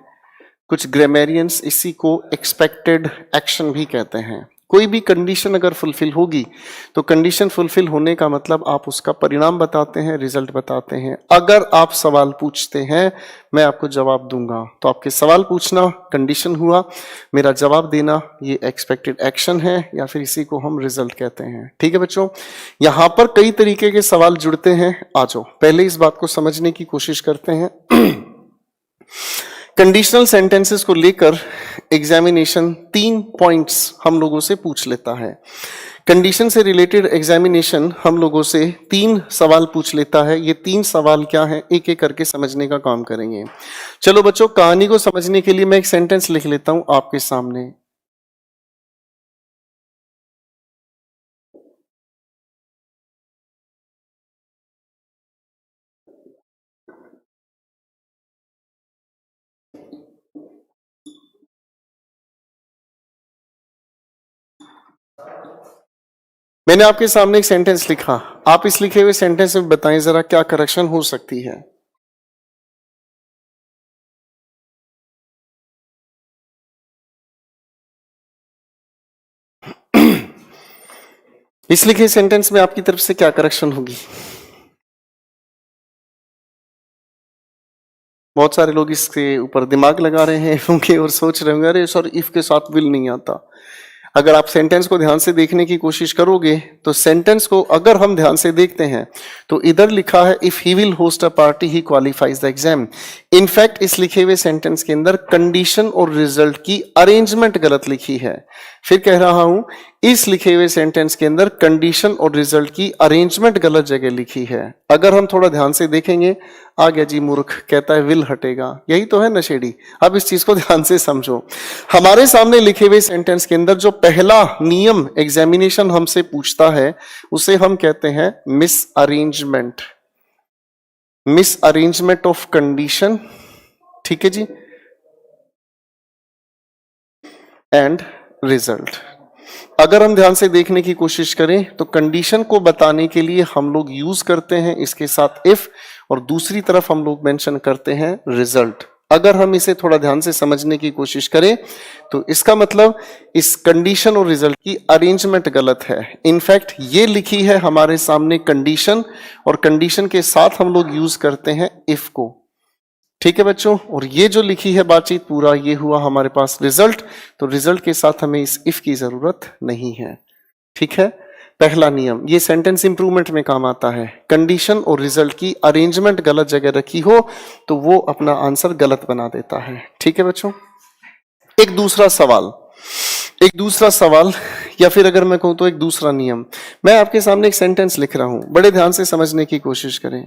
कुछ ग्रामेरियंस इसी को एक्सपेक्टेड एक्शन भी कहते हैं। कोई भी कंडीशन अगर फुलफिल होगी तो कंडीशन फुलफिल होने का मतलब आप उसका परिणाम बताते हैं, रिजल्ट बताते हैं। अगर आप सवाल पूछते हैं, मैं आपको जवाब दूंगा, तो आपके सवाल पूछना कंडीशन हुआ, मेरा जवाब देना ये एक्सपेक्टेड एक्शन है या फिर इसी को हम रिजल्ट कहते हैं, ठीक है बच्चों। यहां पर कई तरीके के सवाल जुड़ते हैं। आ जाओ पहले इस बात को समझने की कोशिश करते हैं। कंडीशनल सेंटेंसेस को लेकर एग्जामिनेशन 3 पॉइंट्स हम लोगों से पूछ लेता है। कंडीशन से रिलेटेड एग्जामिनेशन हम लोगों से 3 सवाल पूछ लेता है। ये 3 सवाल क्या हैं, एक एक करके समझने का काम करेंगे। चलो बच्चों, कहानी को समझने के लिए मैं एक सेंटेंस लिख लेता हूं आपके सामने। मैंने आपके सामने एक सेंटेंस लिखा, आप इस लिखे हुए सेंटेंस में बताएं जरा क्या करेक्शन हो सकती है। इस लिखे सेंटेंस में आपकी तरफ से क्या करेक्शन होगी? बहुत सारे लोग इसके ऊपर दिमाग लगा रहे हैं होंगे और सोच रहे होंगे अरे सर इफ के साथ विल नहीं आता। अगर आप सेंटेंस को ध्यान से देखने की कोशिश करोगे तो सेंटेंस को अगर हम ध्यान से देखते हैं तो इधर लिखा है if he will host a party he qualifies the exam. In fact इस लिखे हुए सेंटेंस के अंदर कंडीशन और रिजल्ट की अरेंजमेंट गलत लिखी है। फिर कह रहा हूं, इस लिखे हुए सेंटेंस के अंदर कंडीशन और रिजल्ट की अरेंजमेंट गलत जगह लिखी है। अगर हम थोड़ा ध्यान से देखेंगे, आ गया जी मूर्ख, कहता है विल हटेगा, यही तो है नशेड़ी। अब इस चीज को ध्यान से समझो। हमारे सामने लिखे हुए सेंटेंस के अंदर जो पहला नियम एग्जामिनेशन हमसे पूछता है उसे हम कहते हैं miss arrangement, miss arrangement of condition, ठीक है जी, एंड रिजल्ट। अगर हम ध्यान से देखने की कोशिश करें तो कंडीशन को बताने के लिए हम लोग यूज करते हैं इसके साथ इफ, और दूसरी तरफ हम लोग मेंशन करते हैं रिजल्ट। अगर हम इसे थोड़ा ध्यान से समझने की कोशिश करें तो इसका मतलब इस कंडीशन और रिजल्ट की अरेंजमेंट गलत है। इनफैक्ट ये लिखी है हमारे सामने कंडीशन, और कंडीशन के साथ हम लोग यूज करते हैं इफ को। ठीक है बच्चों, और ये जो लिखी है बातचीत पूरा ये हुआ हमारे पास रिजल्ट, तो रिजल्ट के साथ हमें इस इफ की जरूरत नहीं है। ठीक है, पहला नियम ये सेंटेंस इंप्रूवमेंट में काम आता है। कंडीशन और रिजल्ट की अरेंजमेंट गलत जगह रखी हो तो वो अपना आंसर गलत बना देता है। ठीक है बच्चों, एक दूसरा सवाल या फिर अगर मैं कहूं तो एक दूसरा नियम। मैं आपके सामने एक सेंटेंस लिख रहा हूं, बड़े ध्यान से समझने की कोशिश करें।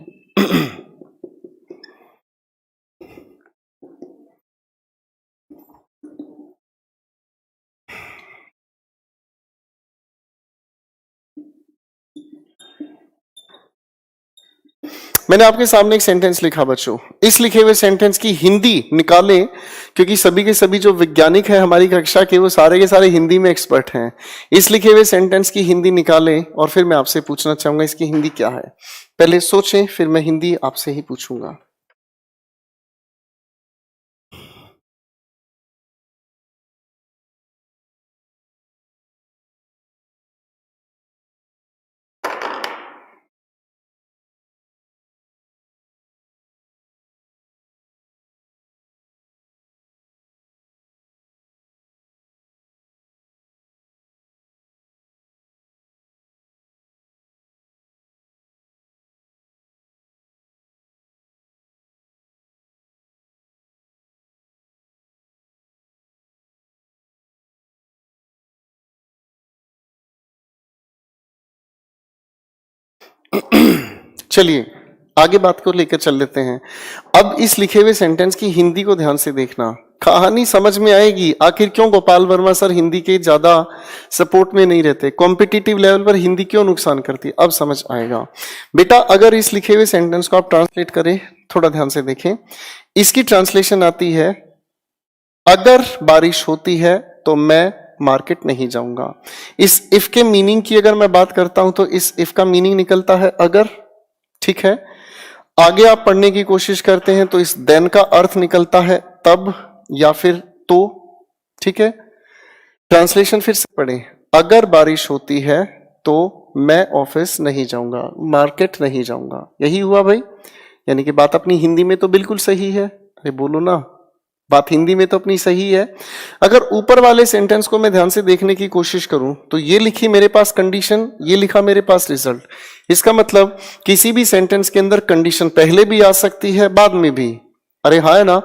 मैंने आपके सामने एक सेंटेंस लिखा बच्चों, इस लिखे हुए सेंटेंस की हिंदी निकालें, क्योंकि सभी के सभी जो वैज्ञानिक हैं हमारी कक्षा के वो सारे के सारे हिंदी में एक्सपर्ट हैं। इस लिखे हुए सेंटेंस की हिंदी निकालें और फिर मैं आपसे पूछना चाहूंगा इसकी हिंदी क्या है। पहले सोचें, फिर मैं हिंदी आपसे ही पूछूंगा। चलिए आगे बात को लेकर चल लेते हैं। अब इस लिखे हुए सेंटेंस की हिंदी को ध्यान से देखना, कहानी समझ में आएगी। आखिर क्यों गोपाल वर्मा सर हिंदी के ज्यादा सपोर्ट में नहीं रहते, कॉम्पिटिटिव लेवल पर हिंदी क्यों नुकसान करती है, अब समझ आएगा। बेटा अगर इस लिखे हुए सेंटेंस को आप ट्रांसलेट करें, थोड़ा ध्यान से देखें, इसकी ट्रांसलेशन आती है अगर बारिश होती है तो मैं मार्केट नहीं जाऊंगा। इस इफ के मीनिंग की अगर मैं बात करता हूं तो इस इफ का मीनिंग निकलता है अगर। ठीक है, आगे आप पढ़ने की कोशिश करते हैं तो इस देन का अर्थ निकलता है तब या फिर तो। ठीक है, ट्रांसलेशन फिर से पढ़ें, अगर बारिश होती है तो मैं ऑफिस नहीं जाऊंगा, मार्केट नहीं जाऊंगा। यही हुआ भाई, यानी कि बात अपनी हिंदी में तो बिल्कुल सही है। अरे बोलो ना, बात हिंदी में तो अपनी सही है। अगर ऊपर वाले सेंटेंस को मैं ध्यान से देखने की कोशिश करूं तो ये लिखी मेरे पास कंडीशन, ये लिखा मेरे पास रिजल्ट। इसका मतलब किसी भी सेंटेंस के अंदर कंडीशन पहले भी आ सकती है बाद में भी। अरे हाँ है ना,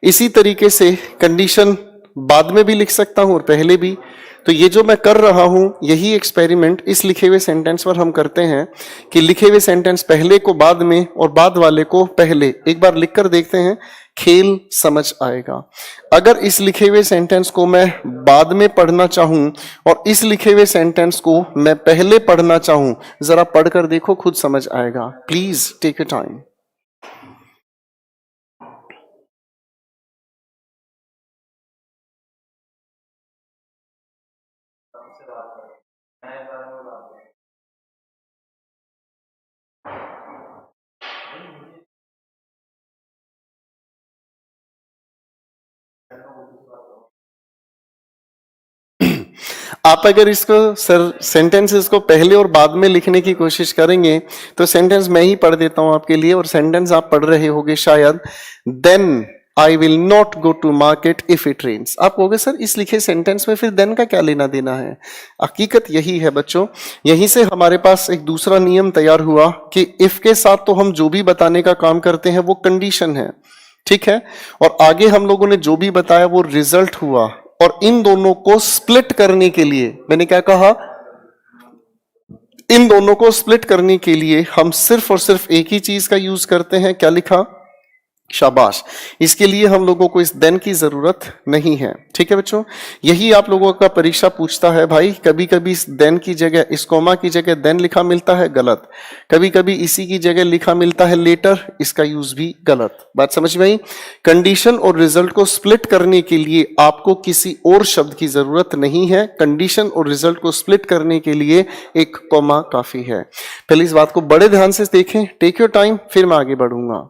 इसी तरीके से कंडीशन बाद में भी लिख सकता हूं और पहले भी। तो ये जो मैं कर रहा हूं यही एक्सपेरिमेंट इस लिखे हुए सेंटेंस पर हम करते हैं कि लिखे हुए सेंटेंस पहले को बाद में और बाद वाले को पहले। एक बार लिखकर देखते हैं, खेल समझ आएगा। अगर इस लिखे हुए सेंटेंस को मैं बाद में पढ़ना चाहूं और इस लिखे हुए सेंटेंस को मैं पहले पढ़ना चाहूं, जरा पढ़कर देखो, खुद समझ आएगा। Please take your time. आप अगर इसको सर सेंटेंसेस को पहले और बाद में लिखने की कोशिश करेंगे तो सेंटेंस मैं ही पढ़ देता हूं आपके लिए, और सेंटेंस आप पढ़ रहे होंगे शायद, then I will not go to market if it rains. आप कहोगे सर इस लिखे सेंटेंस में फिर देन का क्या लेना देना है। हकीकत यही है बच्चों, यहीं से हमारे पास एक दूसरा नियम तैयार हुआ कि इफ के साथ तो हम जो भी बताने का काम करते हैं वो कंडीशन है। ठीक है, और आगे हम लोगों ने जो भी बताया वो रिजल्ट हुआ। और इन दोनों को स्प्लिट करने के लिए मैंने क्या कहा, इन दोनों को स्प्लिट करने के लिए हम सिर्फ और सिर्फ एक ही चीज का यूज करते हैं। क्या लिखा, शाबाश। इसके लिए हम लोगों को इस देन की जरूरत नहीं है। ठीक है बच्चों, यही आप लोगों का परीक्षा पूछता है भाई। कभी कभी इस देन की जगह, इस कोमा की जगह देन लिखा मिलता है, गलत। कभी कभी इसी की जगह लिखा मिलता है लेटर, इसका यूज भी गलत। बात समझ में आई? कंडीशन और रिजल्ट को स्प्लिट करने के लिए आपको किसी और शब्द की जरूरत नहीं है। कंडीशन और रिजल्ट को स्प्लिट करने के लिए एक कोमा काफी है। पहले इस बात को बड़े ध्यान से देखें, टेक योर टाइम, फिर मैं आगे बढ़ूंगा।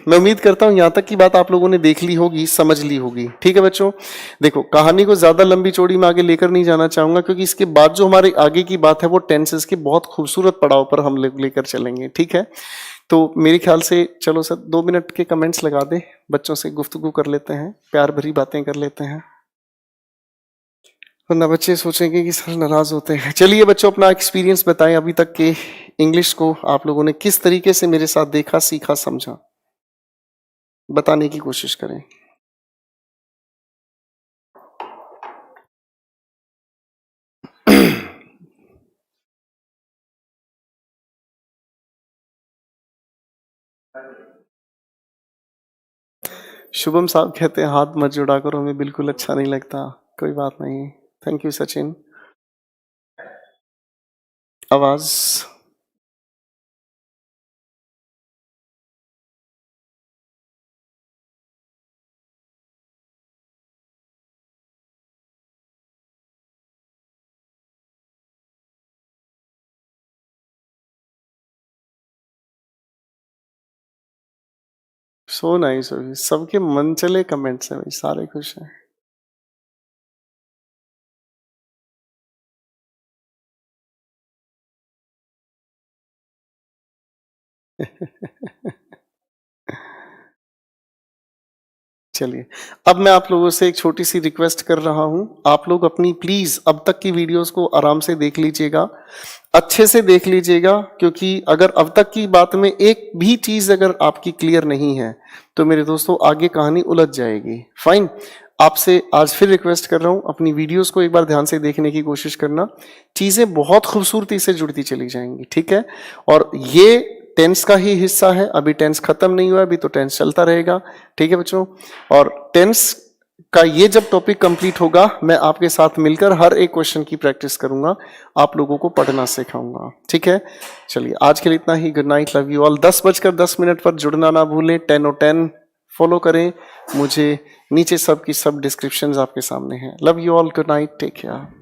मैं उम्मीद करता हूं यहां तक की बात आप लोगों ने देख ली होगी, समझ ली होगी। ठीक है बच्चों, देखो कहानी को ज्यादा लंबी चौड़ी में आगे लेकर नहीं जाना चाहूंगा, क्योंकि इसके बाद जो हमारे आगे की बात है वो टेंसेस के बहुत खूबसूरत पड़ाव पर हम लेकर चलेंगे। ठीक है, तो मेरे ख्याल से चलो सर 2 मिनट के कमेंट्स लगा दे, बच्चों से गुफ्तगू कर लेते हैं, प्यार भरी बातें कर लेते हैं। वरना बच्चे सोचेंगे कि सर नाराज होते हैं। चलिए बच्चों, अपना एक्सपीरियंस बताएं अभी तक के इंग्लिश को आप लोगों ने किस तरीके से मेरे साथ देखा, सीखा, समझा, बताने की कोशिश करें। शुभम साहब कहते हैं हाथ मत जुड़ा करो, हमें बिल्कुल अच्छा नहीं लगता। कोई बात नहीं। Thank you Sachin. आवाज सो नाइस। सबके मन चले कमेंट्स हैं भाई, सारे खुश हैं। चलिए, अब मैं आप लोगों से एक छोटी सी रिक्वेस्ट कर रहा हूं। आप लोग अपनी प्लीज अब तक की वीडियोस को आराम से देख लीजिएगा, अच्छे से देख लीजिएगा, क्योंकि अगर अब तक की बात में एक भी चीज अगर आपकी क्लियर नहीं है तो मेरे दोस्तों आगे कहानी उलझ जाएगी। फाइन, आपसे आज फिर रिक्वेस्ट कर रहा हूं, अपनी वीडियोस को एक बार ध्यान से देखने की कोशिश करना। चीजें बहुत खूबसूरती से जुड़ती चली जाएंगी, ठीक है। और ये टेंस का ही हिस्सा है, अभी टेंस खत्म नहीं हुआ, अभी तो टेंस चलता रहेगा, ठीक है बच्चों। और टेंस का ये जब टॉपिक कंप्लीट होगा, मैं आपके साथ मिलकर हर एक क्वेश्चन की प्रैक्टिस करूंगा, आप लोगों को पढ़ना सिखाऊंगा, ठीक है। चलिए, आज के लिए इतना ही। Good night, love you all. 10:10 पर जुड़ना ना भूलें। 10:10 फॉलो करें मुझे। नीचे सब की सब डिस्क्रिप्शंस आपके सामने हैं। Love you all, good night, take care.